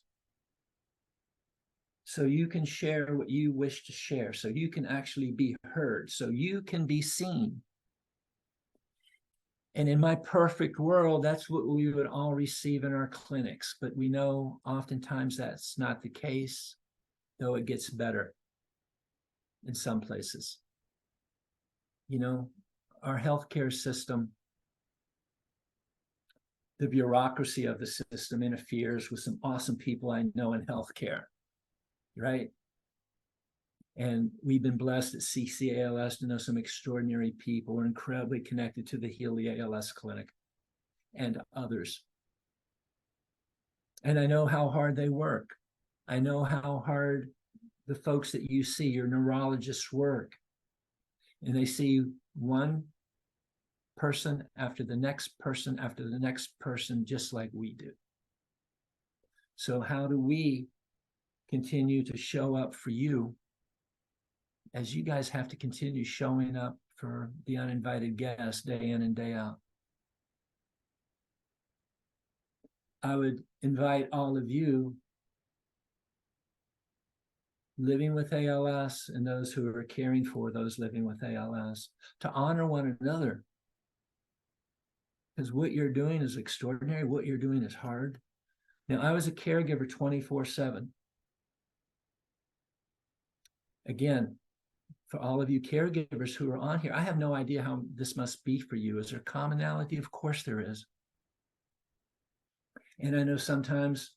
so you can share what you wish to share, so you can actually be heard, so you can be seen. And in my perfect world, that's what we would all receive in our clinics. But we know oftentimes that's not the case, though it gets better in some places. You know, our healthcare system, the bureaucracy of the system interferes with some awesome people I know in healthcare, right? And we've been blessed at CCALS to know some extraordinary people. We're incredibly connected to the Healy ALS Clinic and others. And I know how hard they work. I know how hard the folks that you see, your neurologists, work. And they see one person after the next person after the next person, just like we do. So how do we continue to show up for you as you guys have to continue showing up for the uninvited guests day in and day out? I would invite all of you living with ALS and those who are caring for those living with ALS to honor one another. Because what you're doing is extraordinary. What you're doing is hard. Now, I was a caregiver 24/7. Again, for all of you caregivers who are on here, I have no idea how this must be for you. Is there commonality? Of course there is. And I know sometimes,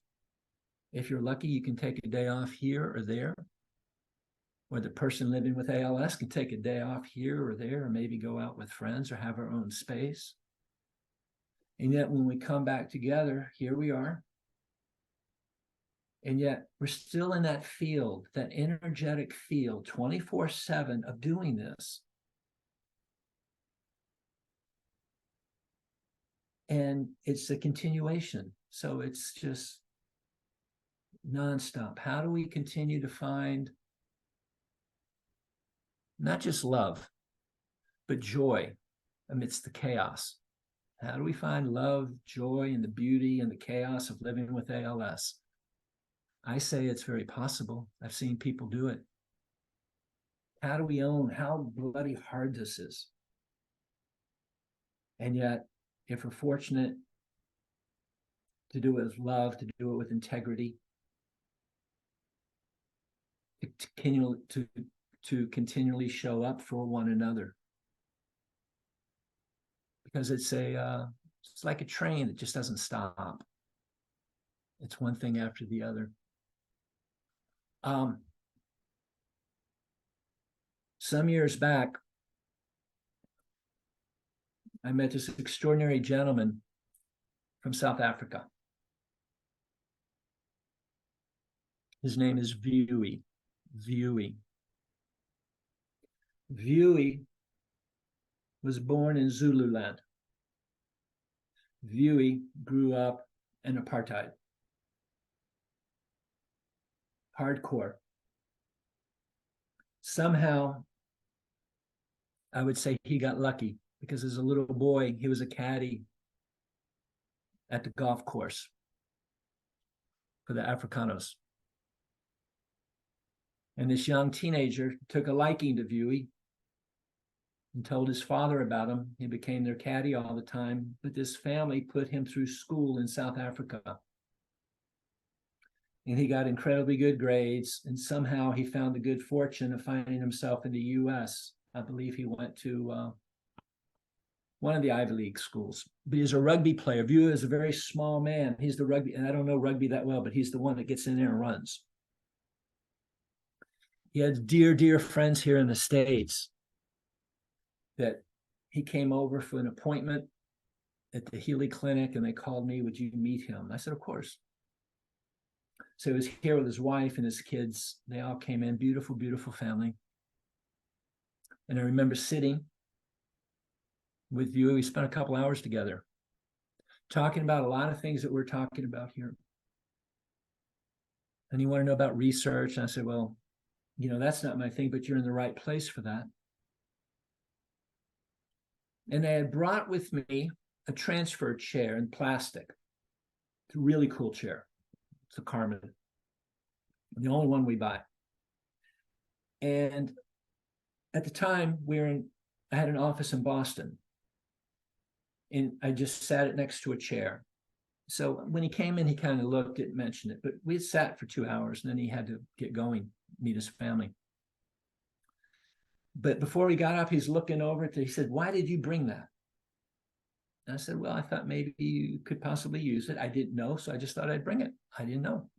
if you're lucky, you can take a day off here or there, or the person living with ALS can take a day off here or there, or maybe go out with friends or have our own space. And yet when we come back together, here we are. And yet we're still in that field, that energetic field, 24/7 of doing this. And it's a continuation. So it's just nonstop. How do we continue to find not just love, but joy amidst the chaos? How do we find love, joy, and the beauty and the chaos of living with ALS? I say it's very possible. I've seen people do it. How do we own how bloody hard this is? And yet, if we're fortunate to do it with love, to do it with integrity, to continually show up for one another. Because it's like a train that just doesn't stop. It's one thing after the other. Some years back, I met this extraordinary gentleman from South Africa. His name is Viewy. Viewy was born in Zululand. Viewy grew up in apartheid. Hardcore. Somehow, I would say he got lucky, because as a little boy, he was a caddy at the golf course for the Africanos. And this young teenager took a liking to Viewy and told his father about him. He became their caddy all the time, but this family put him through school in South Africa. And he got incredibly good grades, and somehow he found the good fortune of finding himself in the US. I believe he went to one of the Ivy League schools. But he's a rugby player. View is a very small man. He's the rugby, and I don't know rugby that well, but he's the one that gets in there and runs. He had dear friends here in the States that he came over for an appointment at the Healy Clinic, and they called me, would you meet him? I said, of course. So he was here with his wife and his kids. They all came in, beautiful family. And I remember sitting with you. We spent a couple hours together talking about a lot of things that we're talking about here. And he wanted to know about research. And I said, well, you know, that's not my thing, but you're in the right place for that. And I had brought with me a transfer chair in plastic. It's a really cool chair. It's a Carmen. The only one we buy. And at the time, I had an office in Boston, and I just sat it next to a chair. So when he came in, he kind of looked at, mentioned it, but we had sat for 2 hours, and then he had to get going, meet his family. But before he got up, he's looking over it. He said, "Why did you bring that?" And I said, "Well, I thought maybe you could possibly use it. I didn't know, so I just thought I'd bring it. I didn't know."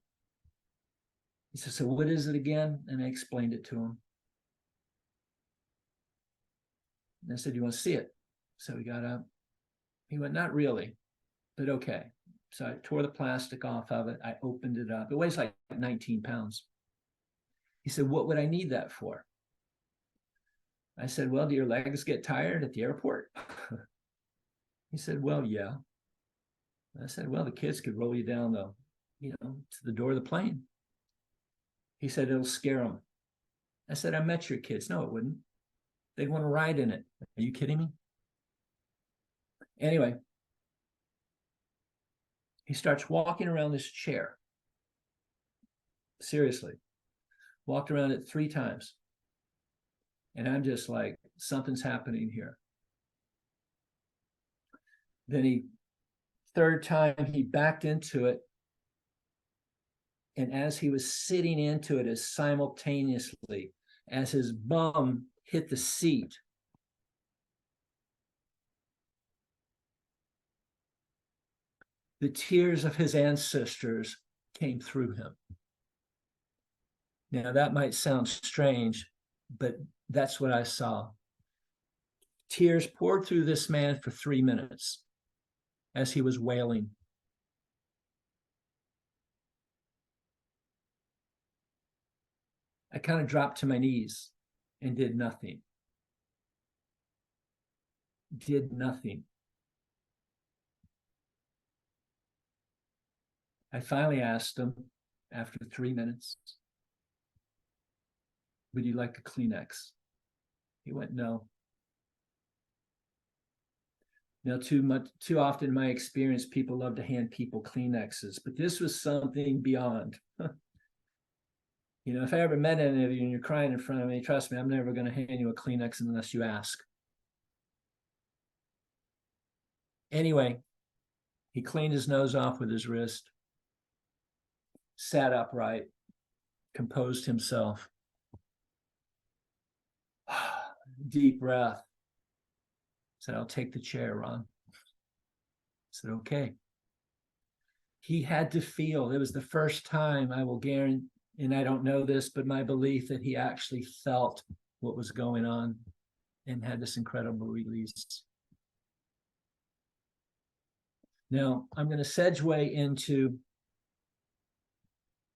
He said, "So what is it again?" And I explained it to him. And I said, "You want to see it?" So he got up. He went, "Not really, but okay." So I tore the plastic off of it. I opened it up. It weighs like 19 pounds. He said, "What would I need that for?" I said, "Well, do your legs get tired at the airport?" He said, "Well, yeah." I said, "Well, the kids could roll you down to the door of the plane." He said, "It'll scare them." I said, "I met your kids." "No, it wouldn't. They'd want to ride in it." "Are you kidding me?" Anyway, he starts walking around this chair. Seriously, walked around it 3 times. And I'm just like, something's happening here. Then third time, he backed into it. And as he was sitting into it, as simultaneously as his bum hit the seat, the tears of his ancestors came through him. Now, that might sound strange, but that's what I saw. Tears poured through this man for 3 minutes as he was wailing. I kind of dropped to my knees and did nothing. Did nothing. I finally asked him after 3 minutes, "Would you like a Kleenex?" He went, "No." Now, too often in my experience, people love to hand people Kleenexes, but this was something beyond. If I ever met any of you and you're crying in front of me, trust me, I'm never going to hand you a Kleenex unless you ask. Anyway, he cleaned his nose off with his wrist, sat upright, composed himself. Deep breath. Said, "I'll take the chair, Ron." Said, "Okay." He had to feel, it was the first time, I will guarantee, and I don't know this, but my belief that he actually felt what was going on and had this incredible release. Now, I'm going to segue into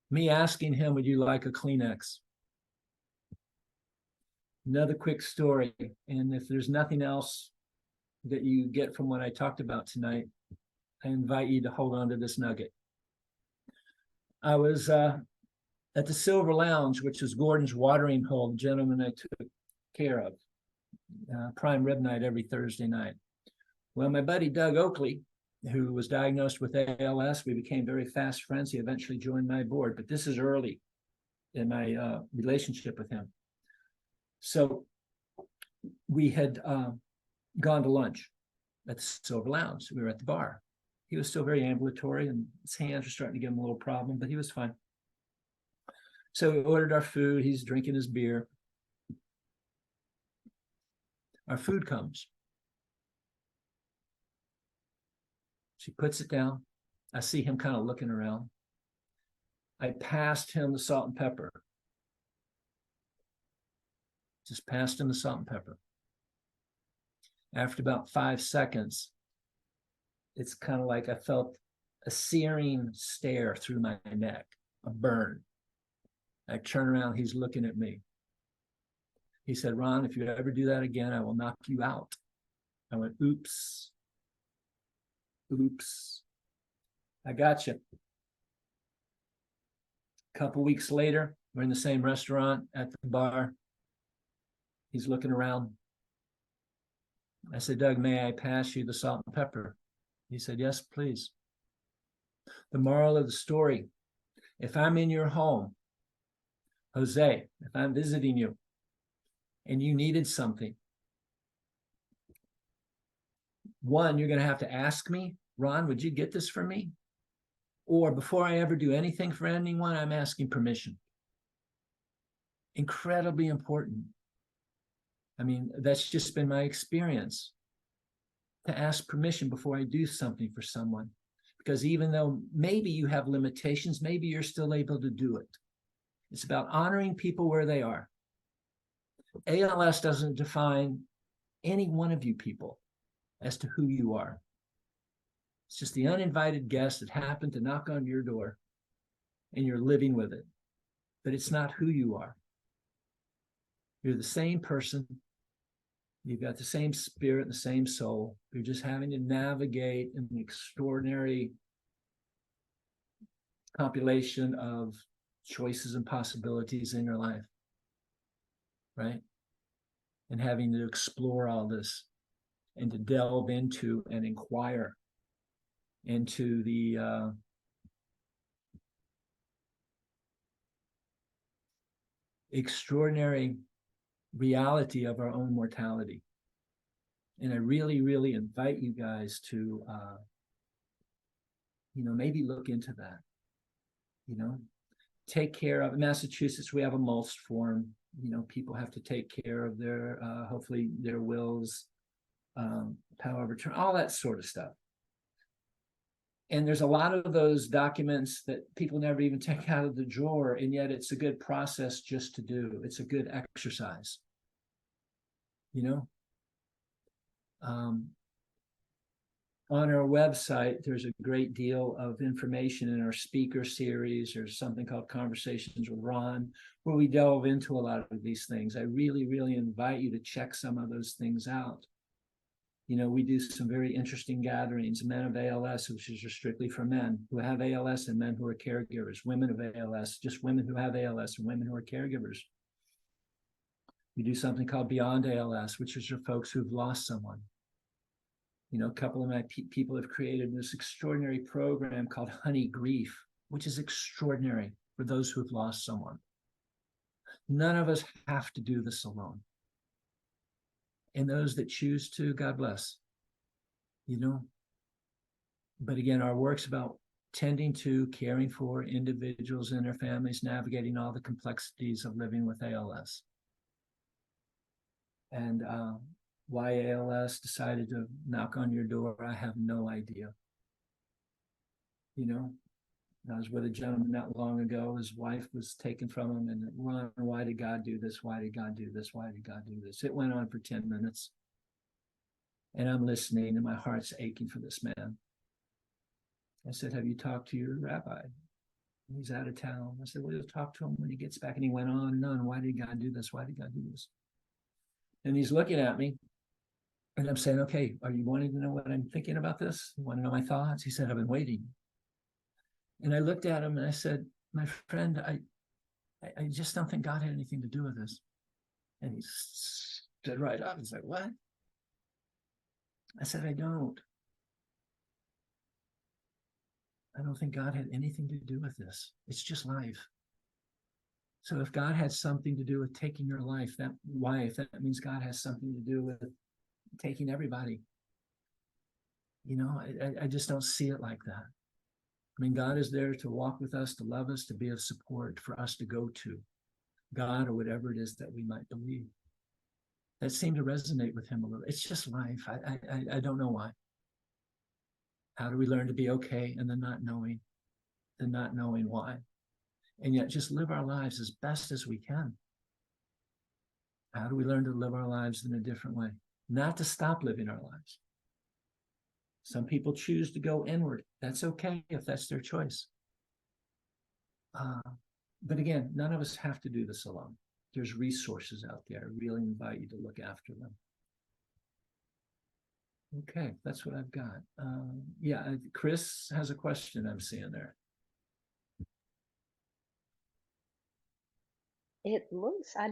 me asking him, "Would you like a Kleenex?" Another quick story, and if there's nothing else that you get from what I talked about tonight, I invite you to hold on to this nugget. I was at the Silver Lounge, which is Gordon's watering hole, the gentleman I took care of, prime rib night every Thursday night. Well, my buddy Doug Oakley, who was diagnosed with ALS, we became very fast friends. He eventually joined my board, but this is early in my relationship with him. So we had gone to lunch at the Silver Lounge. We were at the bar. He was still very ambulatory, and his hands were starting to give him a little problem, but he was fine. So we ordered our food. He's drinking his beer. Our food comes. She puts it down. I see him kind of looking around. I passed him the salt and pepper. Just passed him the salt and pepper. After about 5 seconds, it's kind of like I felt a searing stare through my neck, a burn. I turn around, he's looking at me. He said, "Ron, if you ever do that again, I will knock you out." I went, "Oops. Oops. I got you." A couple weeks later, we're in the same restaurant at the bar. He's looking around. I said, "Doug, may I pass you the salt and pepper?" He said, "Yes, please." The moral of the story, if I'm in your home Jose, if I'm visiting you and you needed something, one, you're going to have to ask me, Ron, would you get this for me? Or before I ever do anything for anyone, I'm asking permission. Incredibly important. I mean, that's just been my experience, to ask permission before I do something for someone. Because even though maybe you have limitations, maybe you're still able to do it. It's about honoring people where they are. ALS doesn't define any one of you people as to who you are. It's just the uninvited guest that happened to knock on your door and you're living with it. But it's not who you are. You're the same person. You've got the same spirit and the same soul. You're just having to navigate an extraordinary compilation of choices and possibilities in your life, right? And having to explore all this and to delve into and inquire into the extraordinary reality of our own mortality. And I really, really invite you guys to, maybe look into that. Take care of. In Massachusetts, we have a mulched form. People have to take care of their, hopefully their wills, power of attorney, all that sort of stuff. And there's a lot of those documents that people never even take out of the drawer, and yet it's a good process just to do. It's a good exercise. On our website, there's a great deal of information in our speaker series. There's something called Conversations with Ron, where we delve into a lot of these things. I really, really invite you to check some of those things out. We do some very interesting gatherings, Men of ALS, which is strictly for men who have ALS and men who are caregivers, women of ALS, just women who have ALS and women who are caregivers. We do something called Beyond ALS, which is for folks who've lost someone. A couple of my people have created this extraordinary program called Honey Grief, which is extraordinary for those who've lost someone. None of us have to do this alone. And those that choose to, God bless. But again, our work's about tending to, caring for individuals and their families, navigating all the complexities of living with ALS. And why ALS decided to knock on your door, I have no idea. I was with a gentleman not long ago. His wife was taken from him, and Ron, why did God do this? Why did God do this? Why did God do this? It went on for 10 minutes. And I'm listening, and my heart's aching for this man. I said, have you talked to your rabbi? He's out of town. I said, well, you'll talk to him when he gets back. And he went on and on. Why did God do this? Why did God do this? And he's looking at me. And I'm saying, okay, are you wanting to know what I'm thinking about this? You want to know my thoughts? He said, I've been waiting. And I looked at him and I said, my friend, I just don't think God had anything to do with this. And he stood right up and said, what? I said, I don't think God had anything to do with this. It's just life. So if God had something to do with taking your life, that means God has something to do with taking everybody. I just don't see it like that. I mean, God is there to walk with us, to love us, to be of support, for us to go to God or whatever it is that we might believe. That seemed to resonate with him a little. It's just life. I don't know why. How do we learn to be okay and then not knowing why? And yet just live our lives as best as we can. How do we learn to live our lives in a different way? Not to stop living our lives. Some people choose to go inward. That's okay if that's their choice. But again, none of us have to do this alone. There's resources out there. I really invite you to look after them. Okay, that's what I've got. Chris has a question I'm seeing there. I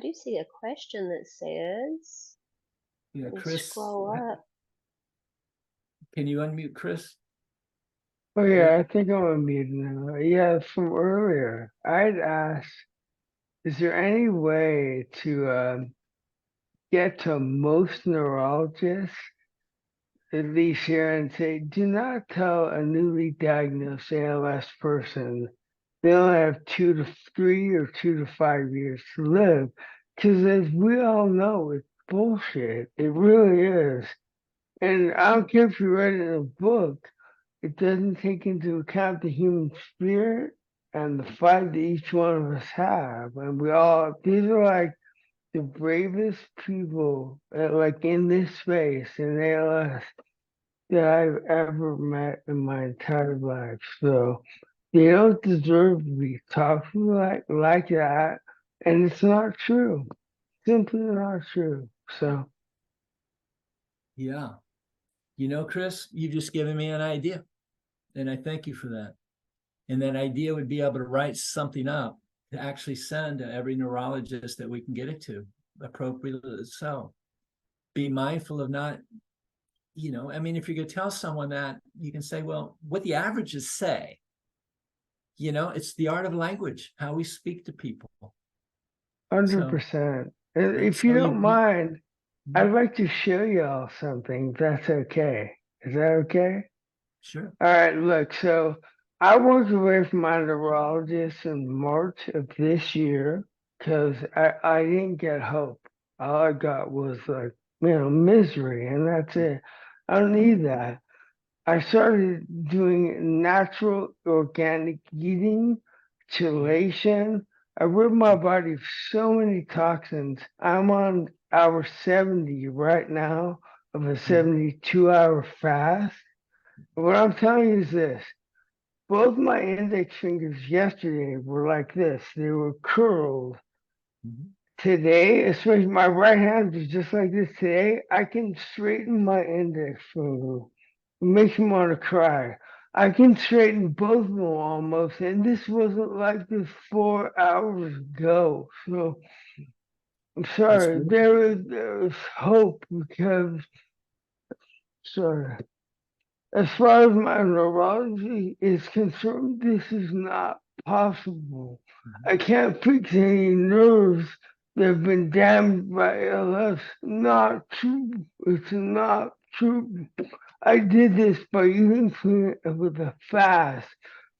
do see a question that says, Yeah, Chris. Scroll up. Can you unmute Chris? Oh yeah, I think I'm unmuted now. Yeah, from earlier, I'd asked is there any way to get to most neurologists, at least here, and say, do not tell a newly diagnosed ALS person they only have 2 to 3 or 2 to 5 years to live? Because as we all know, it's bullshit. It really is. And I don't care if you read it in a book, it doesn't take into account the human spirit and the fight that each one of us have. And these are like the bravest people, like in this space, in ALS, that I've ever met in my entire life. So they don't deserve to be talked to like that. And it's not true. Simply not true. So Yeah. You know, Chris, you've just given me an idea. And I thank you for that. And that idea would be able to write something up to actually send to every neurologist that we can get it to appropriately. So be mindful of not, I mean, if you're going to tell someone that, you can say, well, what the averages say, it's the art of language, how we speak to people. 100%. And if So you don't mind, Mhm. I'd like to show y'all something, if that's okay. Is that okay? Sure. All right, look, so I walked away from my neurologist in March of this year because I didn't get hope. All I got was like, misery, and that's it. I don't need that. I started doing natural organic eating, chelation. I rid my body of so many toxins. I'm on hour 70 right now of a 72-hour fast. What I'm telling you is this. Both my index fingers yesterday were like this. They were curled. Mhm. Today, especially my right hand is just like this today. I can straighten my index finger. It makes me want to cry. I can straighten both of them almost, and this wasn't like this 4 hours ago. So I'm That's sorry. good. There is hope because sorry. As far as my neurology is concerned, this is not possible. Mhm. I can't fix any nerves that have been damaged by ALS. Not true. It's not true. I did this by eating clean with a fast.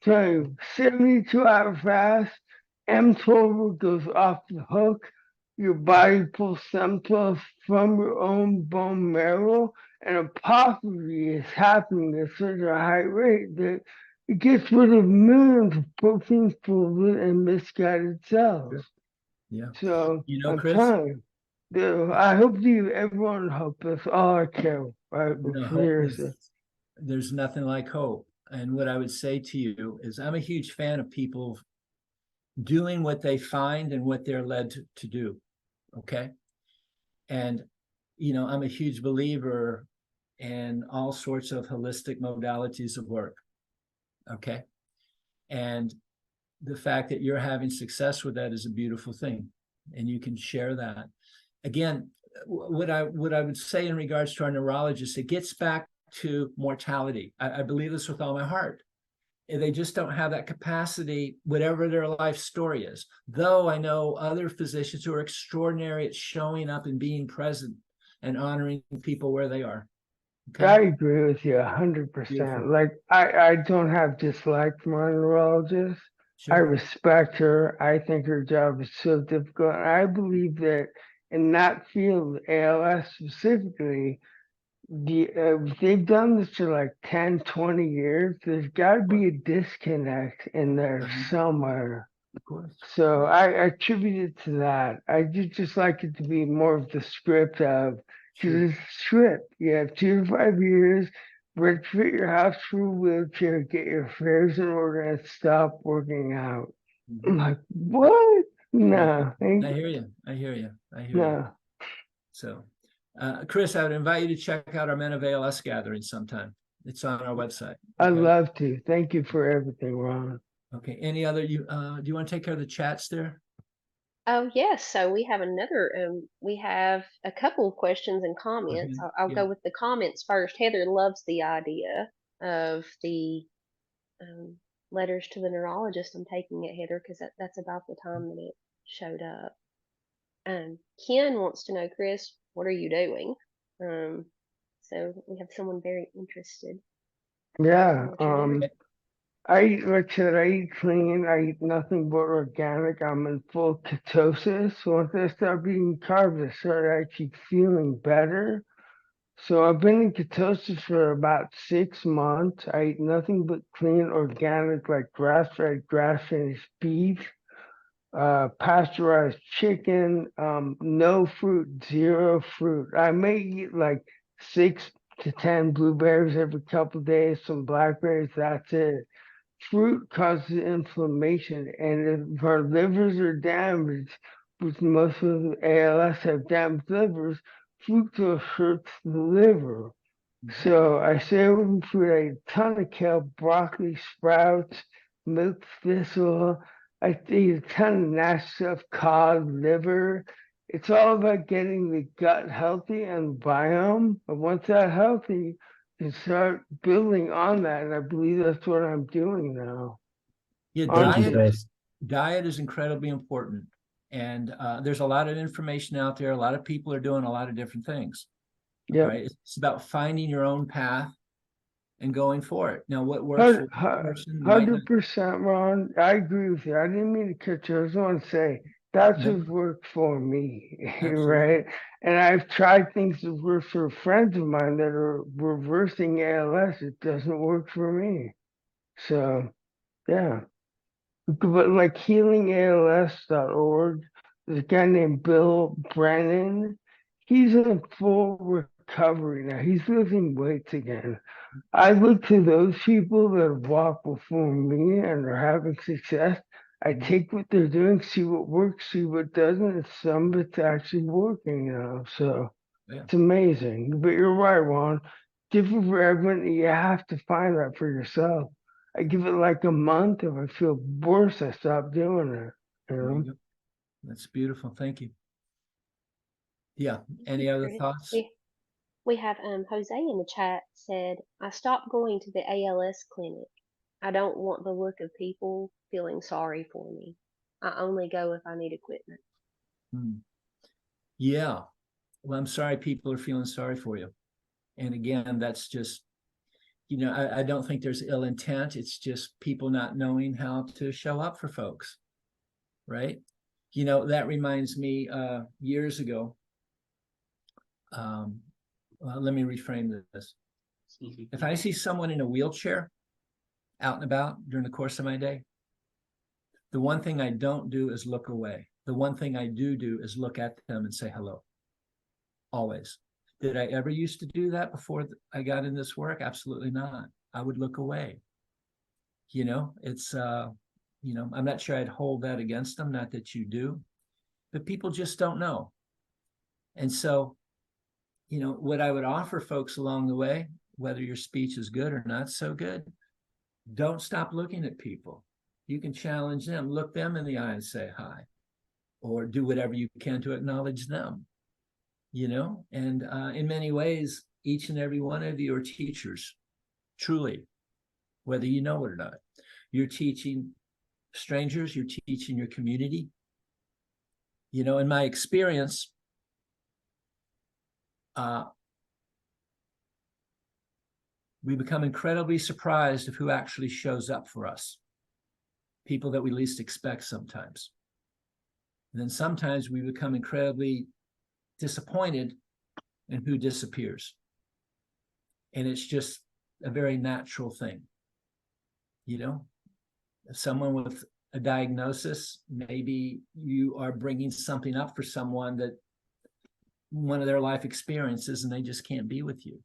So 72-hour fast, mTOR goes off the hook. Your body pulls stem cells from your own bone marrow, and apoptose is happening at such a high rate that it gets rid of millions of protein fluid and misguided cells. Yeah. So I'm Chris, telling you, I hope you everyone hope that's all I care, right? hope Seriously. there's nothing like hope. And what I would say to you is I'm a huge fan of people doing what they find and what they're led to do. Okay. And, I'm a huge believer in all sorts of holistic modalities of work. Okay. And the fact that you're having success with that is a beautiful thing. And you can share that. Again, what I would say in regards to our neurologists, it gets back to mortality. I believe this with all my heart. They just don't have that capacity, whatever their life story is. Though I know other physicians who are extraordinary at showing up and being present and honoring people where they are. Okay. I agree with you 100%. Beautiful. Like I don't have dislike for my neurologist. I Sure. respect her. I think her job is so difficult. And I believe that in that field, ALS specifically, they've done this for like 10, 20 years. There's got to be a disconnect in there somewhere. Of course. So I attribute it to that. I just like it to be more of the script of, Sure. because it's a script. You have 2 to 5 years, retrofit your house for a wheelchair, get your affairs in order, and stop working out. I'm like, what? No, I hear you. I hear you. I hear you. no. So, Chris, I would invite you to check out our Men of ALS gathering sometime. It's on our website. I'd Okay? love to. Thank you for everything, Ron. Okay. Any other do you want to take care of the chats there? Oh, yes. So we have we have a couple of questions and comments. I'll Yeah. go with the comments first. Heather loves the idea of the um, letters to the neurologist. I'm taking it, Heather, because that's about the time that it showed up. Ken wants to know, Chris, what are you doing? So we have someone very interested in Yeah. what you're doing. I eat, like I said, I eat clean. I eat nothing but organic. I'm in full ketosis. Once I start eating carbs, I start actually feeling better. So I've been in ketosis for about 6 months. I eat nothing but clean, organic, like grass-fed, grass-finished beef, pasteurized chicken, no fruit, zero fruit. I may eat like 6 to 10 blueberries every couple days, some blackberries, that's it. Fruit causes inflammation, and if our livers are damaged, which most of the ALS have damaged livers, fructose hurts the liver. So I stay away from food. I eat a ton of kale, broccoli, sprouts, milk thistle. I eat a ton of natural stuff, cod, liver. It's all about getting the gut healthy and biome. And once that's healthy, you start building on that. And I believe that's what I'm doing now. Yeah, Aren't Thank you, you? Chris. diet is incredibly important. And there's a lot of information out there. A lot of people are doing a lot of different things. Yep. Right? It's about finding your own path and going for it. Now, what works for one person might not. 100%, Ron. I agree with you. I didn't mean to cut you. I just want to say that's No, what worked for me, absolutely. right? And I've tried things that work for friends of mine that are reversing ALS. It doesn't work for me. So, yeah. But like healingals.org, there's a guy named Bill Brennan. He's in full recovery now. He's lifting weights again. I look to those people that have walked before me and are having success. I take what they're doing, see what works, see what doesn't, and some of it's actually working now. So Yeah. it's amazing. But you're right, Ron. Different for everyone. You have to find that for yourself. I give it like a month. If I feel worse, I stop doing it. You There you know? go. That's beautiful. Thank you. Yeah. Thank Any you, other Chris. thoughts? We have Jose in the chat said, I stopped going to the ALS clinic. I don't want the look of people feeling sorry for me. I only go if I need equipment. Hmm. Yeah. Well, I'm sorry people are feeling sorry for you. And again, that's just, I don't think there's ill intent. It's just people not knowing how to show up for folks. Right. That reminds me years ago. Well, let me reframe this. If I see someone in a wheelchair out and about during the course of my day, the one thing I don't do is look away. The one thing I do is look at them and say hello. Always. Did I ever used to do that before I got in this work? Absolutely not. I would look away. It's I'm not sure I'd hold that against them, not that you do, but people just don't know. And so, what I would offer folks along the way, whether your speech is good or not so good, don't stop looking at people. You can challenge them, look them in the eye and say hi, or do whatever you can to acknowledge them. And in many ways, each and every one of you are teachers, truly, whether you know it or not. You're teaching strangers, you're teaching your community. In my experience, we become incredibly surprised of who actually shows up for us. People that we least expect sometimes. And then sometimes we become incredibly disappointed in who disappears. And it's just a very natural thing. Someone with a diagnosis, maybe you are bringing something up for someone that one of their life experiences and they just can't be with you.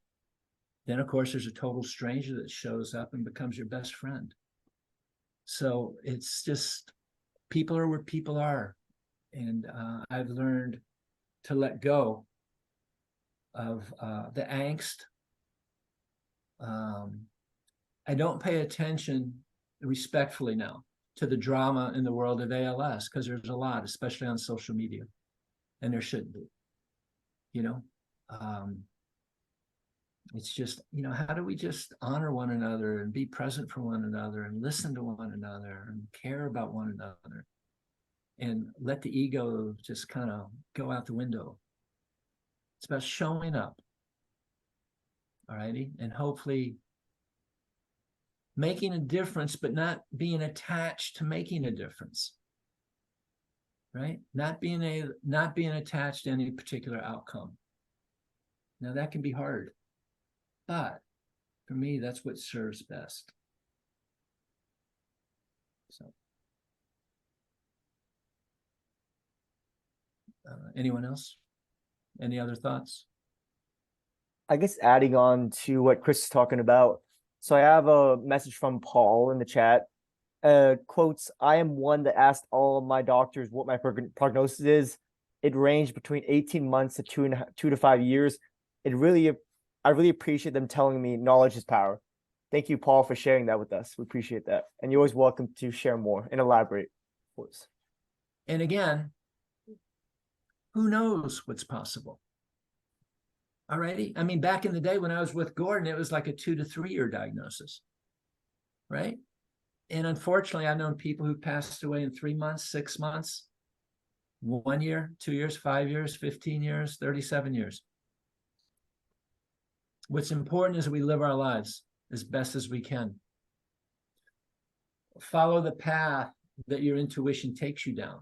Then, of course, there's a total stranger that shows up and becomes your best friend. So it's just, people are where people are. And I've learned to let go of the angst. I don't pay attention respectfully now to the drama in the world of ALS because there's a lot, especially on social media, and there shouldn't be. It's just, how do we just honor one another and be present for one another and listen to one another and care about one another? and let the ego just kind of go out the window. It's about showing up. All righty. And hopefully making a difference, but not being attached to making a difference. Right? Not being attached to any particular outcome. Now that can be hard, but for me, that's what serves best. So, anyone else? Any other thoughts? I guess adding on to what Chris is talking about. So I have a message from Paul in the chat. Quotes, I am one that asked all of my doctors what my prognosis is. It ranged between 18 months to 2 to 5 years. I really appreciate them telling me knowledge is power. Thank you, Paul, for sharing that with us. We appreciate that. And you're always welcome to share more and elaborate, of course. And again, who knows what's possible? All righty. I mean, back in the day when I was with Gordon, it was like a 2 to 3 year diagnosis, right? And unfortunately, I've known people who passed away in 3 months, 6 months, 1 year, 2 years, 5 years, 15 years, 37 years. What's important is that we live our lives as best as we can. Follow the path that your intuition takes you down,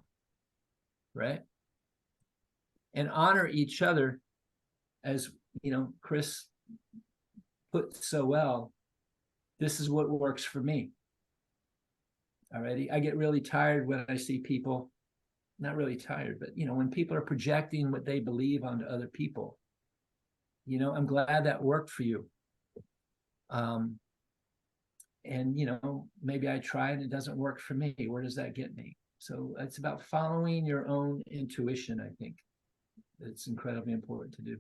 right? And honor each other, as you know, Chris put so well. This is what works for me. Alrighty, I get really tired when I see people, not really tired, but you know, when people are projecting what they believe onto other people. You know, I'm glad that worked for you. And you know, maybe I try and it doesn't work for me. Where does that get me? So it's about following your own intuition. I think it's incredibly important to do.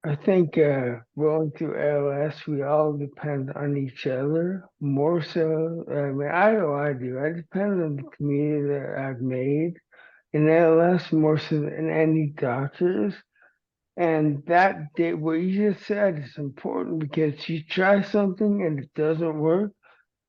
I think going through ALS, we all depend on each other more so. I mean, I know I do. I depend on the community that I've made in ALS more so than any doctors. And that what you just said is important because you try something and it doesn't work.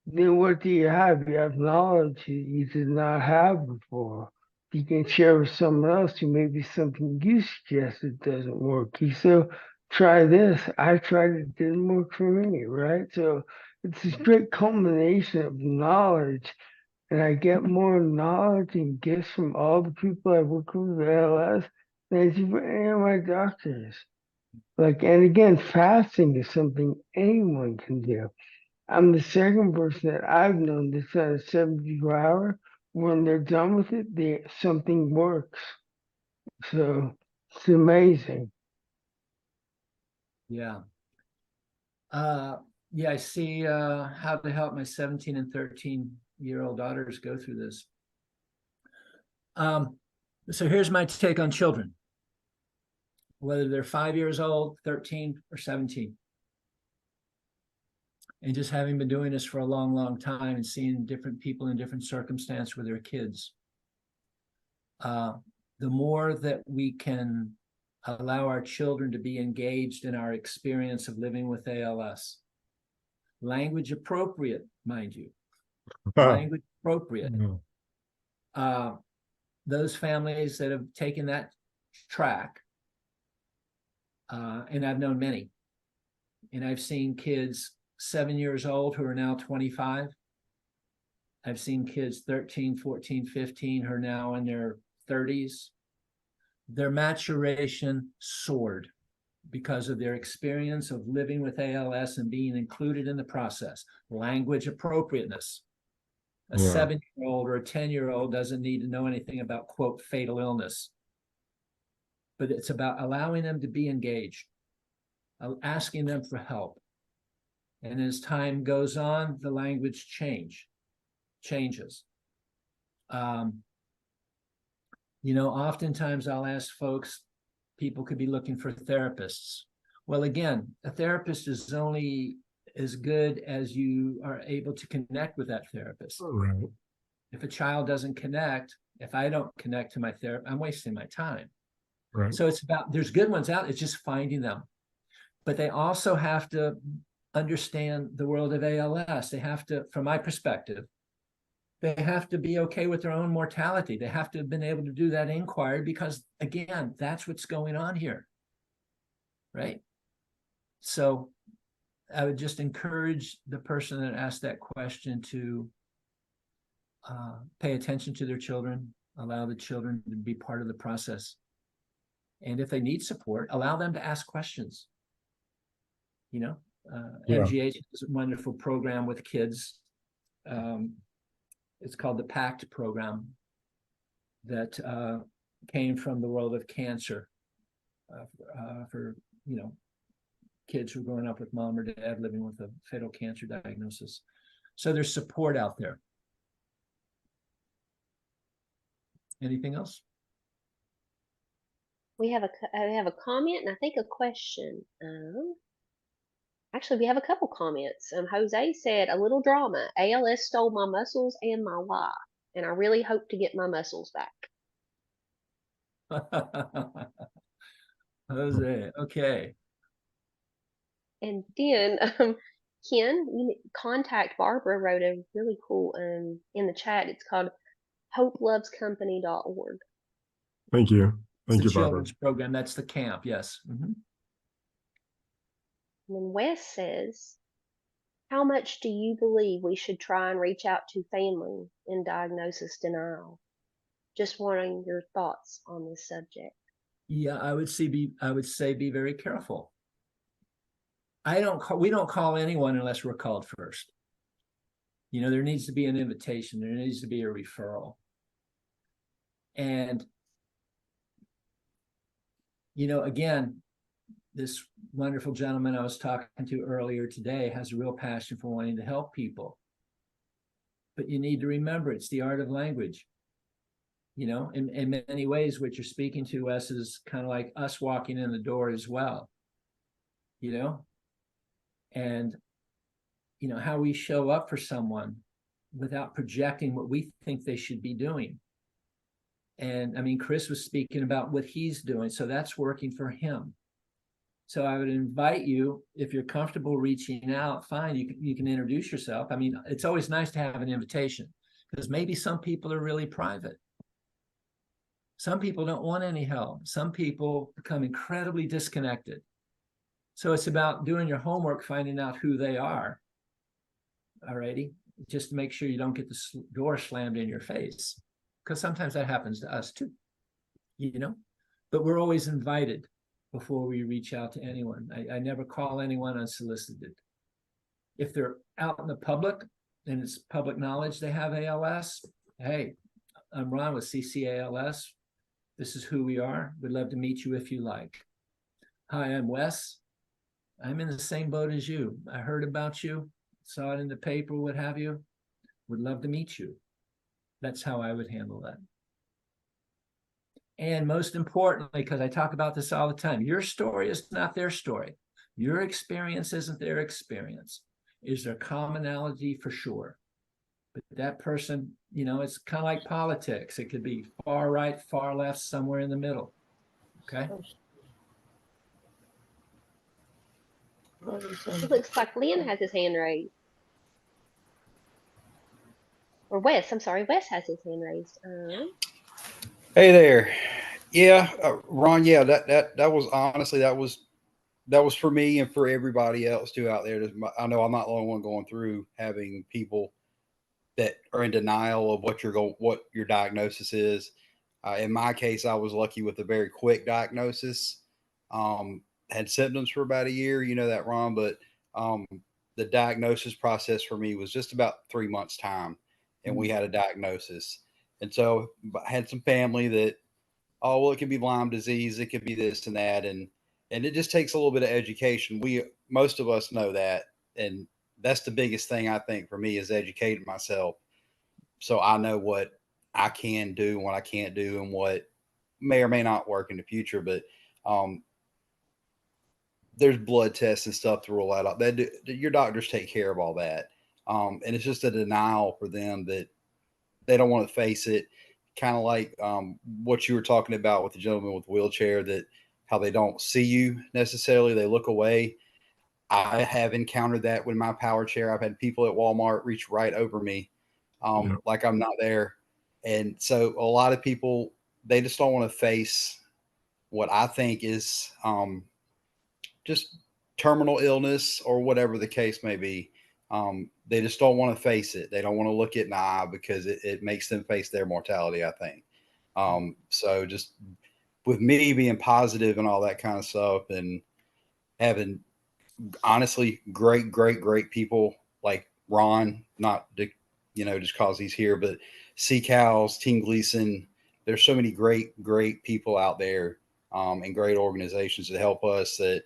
Then what do you have? You have knowledge you did not have before. You can share with someone else who maybe something you suggested doesn't work. You still try this. I tried it, didn't work for me, right? So it's this great culmination of knowledge. And I get more knowledge and gifts from all the people I work with ALS than I do from any of my doctors. Like, and again, fasting is something anyone can do. I'm the second person that I've known that's done a 72-hour. When they're done with it, something works. So it's amazing. Yeah. Yeah, I see how to help my 17 and 13-year-old daughters go through this. So here's my take on children, whether they're 5 years old, 13, or 17. And just having been doing this for a long, long time and seeing different people in different circumstances with their kids, the more that we can allow our children to be engaged in our experience of living with ALS. Language appropriate, mind you. Language appropriate. Those families that have taken that track, and I've known many, and I've seen kids 7 years old who are now 25. I've seen kids 13, 14, 15 who are now in their 30s. Their maturation soared because of their experience of living with ALS and being included in the process. Language appropriateness. A 7-year-old or a 10-year-old doesn't need to know anything about, quote, fatal illness. But it's about allowing them to be engaged, asking them for help. And as time goes on, the language changes. You know, oftentimes I'll ask folks, people could be looking for therapists. Well, again, a therapist is only as good as you are able to connect with that therapist. Right. If a child doesn't connect, if I don't connect to my therapist, I'm wasting my time. Right. So it's about, there's good ones out, it's just finding them. But they also have to understand the world of ALS. They have to, from my perspective, They have to be okay with their own mortality. They have to have been able to do that inquiry because, again, that's what's going on here, right? So I would just encourage the person that asked that question to pay attention to their children, allow the children to be part of the process. And if they need support, allow them to ask questions. You know, MGH is a wonderful program with kids. It's called the PACT program that came from the world of cancer for, you know, kids who are growing up with mom or dad living with a fatal cancer diagnosis. So there's support out there. Anything else? We have a comment and I think a question. Actually, we have a couple comments. Jose said, a little drama. ALS stole my muscles and my life, and I really hope to get my muscles back. Jose, okay. And then Ken, Contact Barbara wrote a really cool in the chat. It's called hopelovescompany.org. Thank you. Thank you, The Barbara. children's program. That's the camp. Yes. And then Wes says, how much do you believe we should try and reach out to family in diagnosis denial? Just wanting your thoughts on this subject. Yeah, I would say be very careful. We don't call anyone unless we're called first. You know, there needs to be an invitation. There needs to be a referral. And, you know, again, this wonderful gentleman I was talking to earlier today has a real passion for wanting to help people. But you need to remember, it's the art of language. You know, in many ways, what you're speaking to us is kind of like us walking in the door as well. You know, and, you know, how we show up for someone without projecting what we think they should be doing. And I mean, Chris was speaking about what he's doing, so that's working for him. So I would invite you, if you're comfortable reaching out, fine, you can introduce yourself. I mean, it's always nice to have an invitation because maybe some people are really private. Some people don't want any help. Some people become incredibly disconnected. So it's about doing your homework, finding out who they are. Alrighty, just to make sure you don't get the door slammed in your face, because sometimes that happens to us too, you know. But we're always invited before we reach out to anyone. I never call anyone unsolicited. If they're out in the public and it's public knowledge they have ALS, hey, I'm Ron with CCALS. This is who we are. We'd love to meet you if you like. Hi, I'm Wes. I'm in the same boat as you. I heard about you, saw it in the paper, what have you. Would love to meet you. That's how I would handle that. And most importantly, because I talk about this all the time, your story is not their story. Your experience isn't their experience. Is there commonality? For sure. But that person, you know, it's kind of like politics. It could be far right, far left, somewhere in the middle. Okay. It looks like Lynn has his hand raised. Or Wes, I'm sorry, Wes has his hand raised. Hey there. Yeah, Ron, yeah, that was honestly, that was for me and for everybody else too out there. I know I'm not the only one going through having people that are in denial of what your diagnosis is. In my case, I was lucky with a very quick diagnosis. Had symptoms for about a year, you know that, Ron, but the diagnosis process for me was just about 3 months time, and we had a diagnosis. And so I had some family that, oh, well, it could be Lyme disease, it could be this and that, and it just takes a little bit of education. Most of us know that, and that's the biggest thing I think for me is educating myself, so I know what I can do and what I can't do, and what may or may not work in the future. But there's blood tests and stuff to rule that out. Your doctors take care of all that, and it's just a denial for them that they don't want to face it. Kind of like what you were talking about with the gentleman with the wheelchair, that how they don't see you necessarily, they look away. I have encountered that with my power chair. I've had people at Walmart reach right over me Yeah. like I'm not there. And so a lot of people, they just don't want to face what I think is just terminal illness or whatever the case may be. They just don't want to face it. They don't want to look it in the eye because it makes them face their mortality, I think. So just with me being positive and all that kind of stuff, and having honestly great people like Ron, not to, just cause he's here, but CALS, Team Gleason, there's so many great people out there, and great organizations that help us that,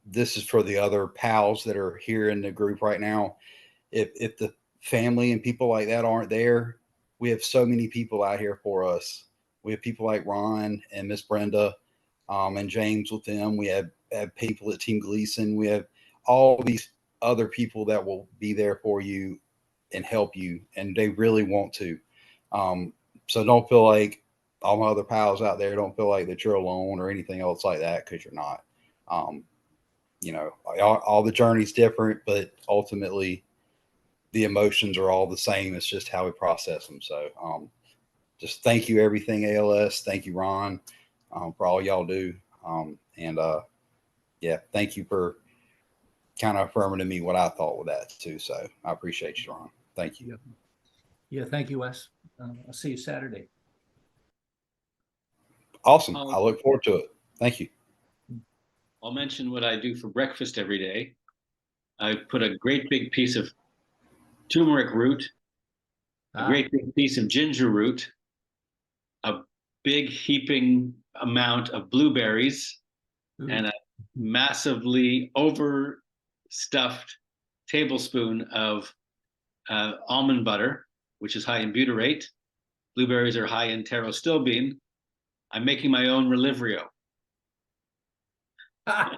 this is for the other pals that are here in the group right now. If the family and people like that aren't there, we have so many people out here for us. We have people like Ron and Miss Brenda, and James with them. We have people at Team Gleason. We have all these other people that will be there for you and help you, and they really want to. So don't feel like all my other pals out there, don't feel like that you're alone or anything else like that, because you're not. All the journey's different, but ultimately the emotions are all the same. It's just how we process them. So just thank you, everything ALS. Thank you, Ron, for all y'all do. Yeah, thank you for kind of affirming to me what I thought with that too. So I appreciate you, Ron. Thank you. Yeah, thank you, Wes. I'll see you Saturday. Awesome. I look forward to it. Thank you. I'll mention what I do for breakfast every day. I put a great big piece of turmeric root, a great big piece of ginger root, a big heaping amount of blueberries, and a massively overstuffed tablespoon of almond butter, which is high in butyrate. Blueberries are high in pterostilbene. I'm making my own Relivrio. And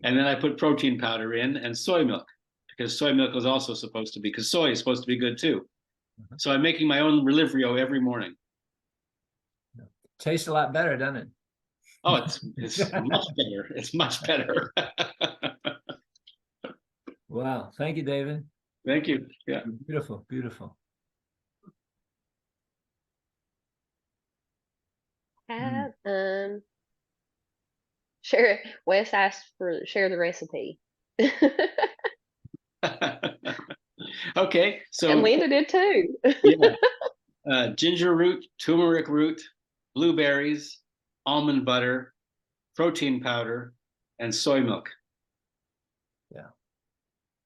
then I put protein powder in and soy milk, because soy milk is also supposed to be, because soy is supposed to be good too. So I'm making my own Relivrio every morning. Tastes a lot better, doesn't it? Oh, it's much better. It's much better. Wow. Thank you, David. Thank you. Yeah. Beautiful, beautiful. Share. Wes asked for share the recipe. Okay, so And Linda did too. yeah, ginger root, turmeric root, blueberries, almond butter, protein powder, and soy milk. Yeah,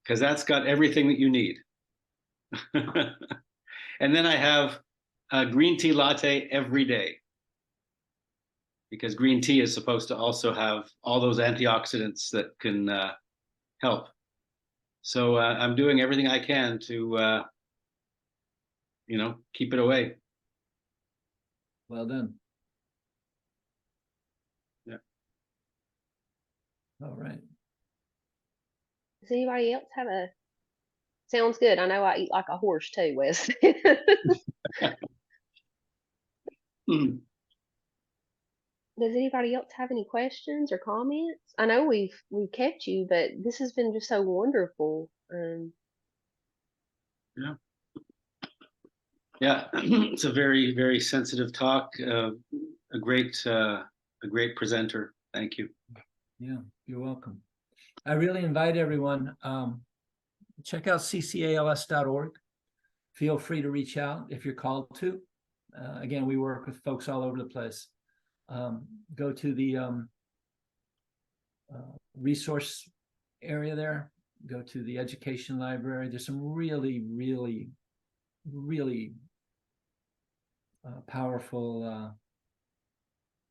because that's got everything that you need. And then I have a green tea latte every day, because green tea is supposed to also have all those antioxidants that can help. So I'm doing everything I can to, keep it away. well done. Yeah. All right. Does anybody else have a? Sounds good. I know I eat like a horse too, Wes. Does anybody else have any questions or comments? I know we've kept you, but this has been just so wonderful. Yeah. Yeah, it's a very, very sensitive talk. A great presenter. Thank you. Yeah, you're welcome. I really invite everyone, check out ccals.org. Feel free to reach out if you're called to. Again, we work with folks all over the place. Go to the resource area there. Go to the education library. There's some really, really, really powerful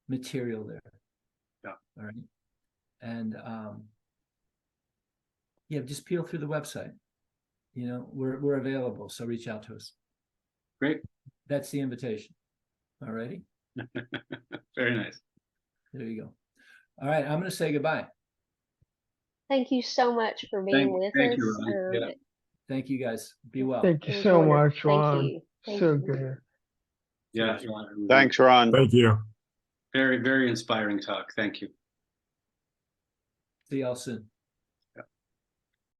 material there. Yeah. All right. And yeah, just peel through the website. We're available, so reach out to us. Great. That's the invitation. All righty. Very nice. There you go. All right, I'm going to say goodbye. Thank you so much for being with us. You, Ron. Yeah. Thank you, guys. Be well. Thank you so much, Ron. Thank you. So good. Yeah. Thanks, Ron. Thank you. Very, very inspiring talk. Thank you. See y'all soon.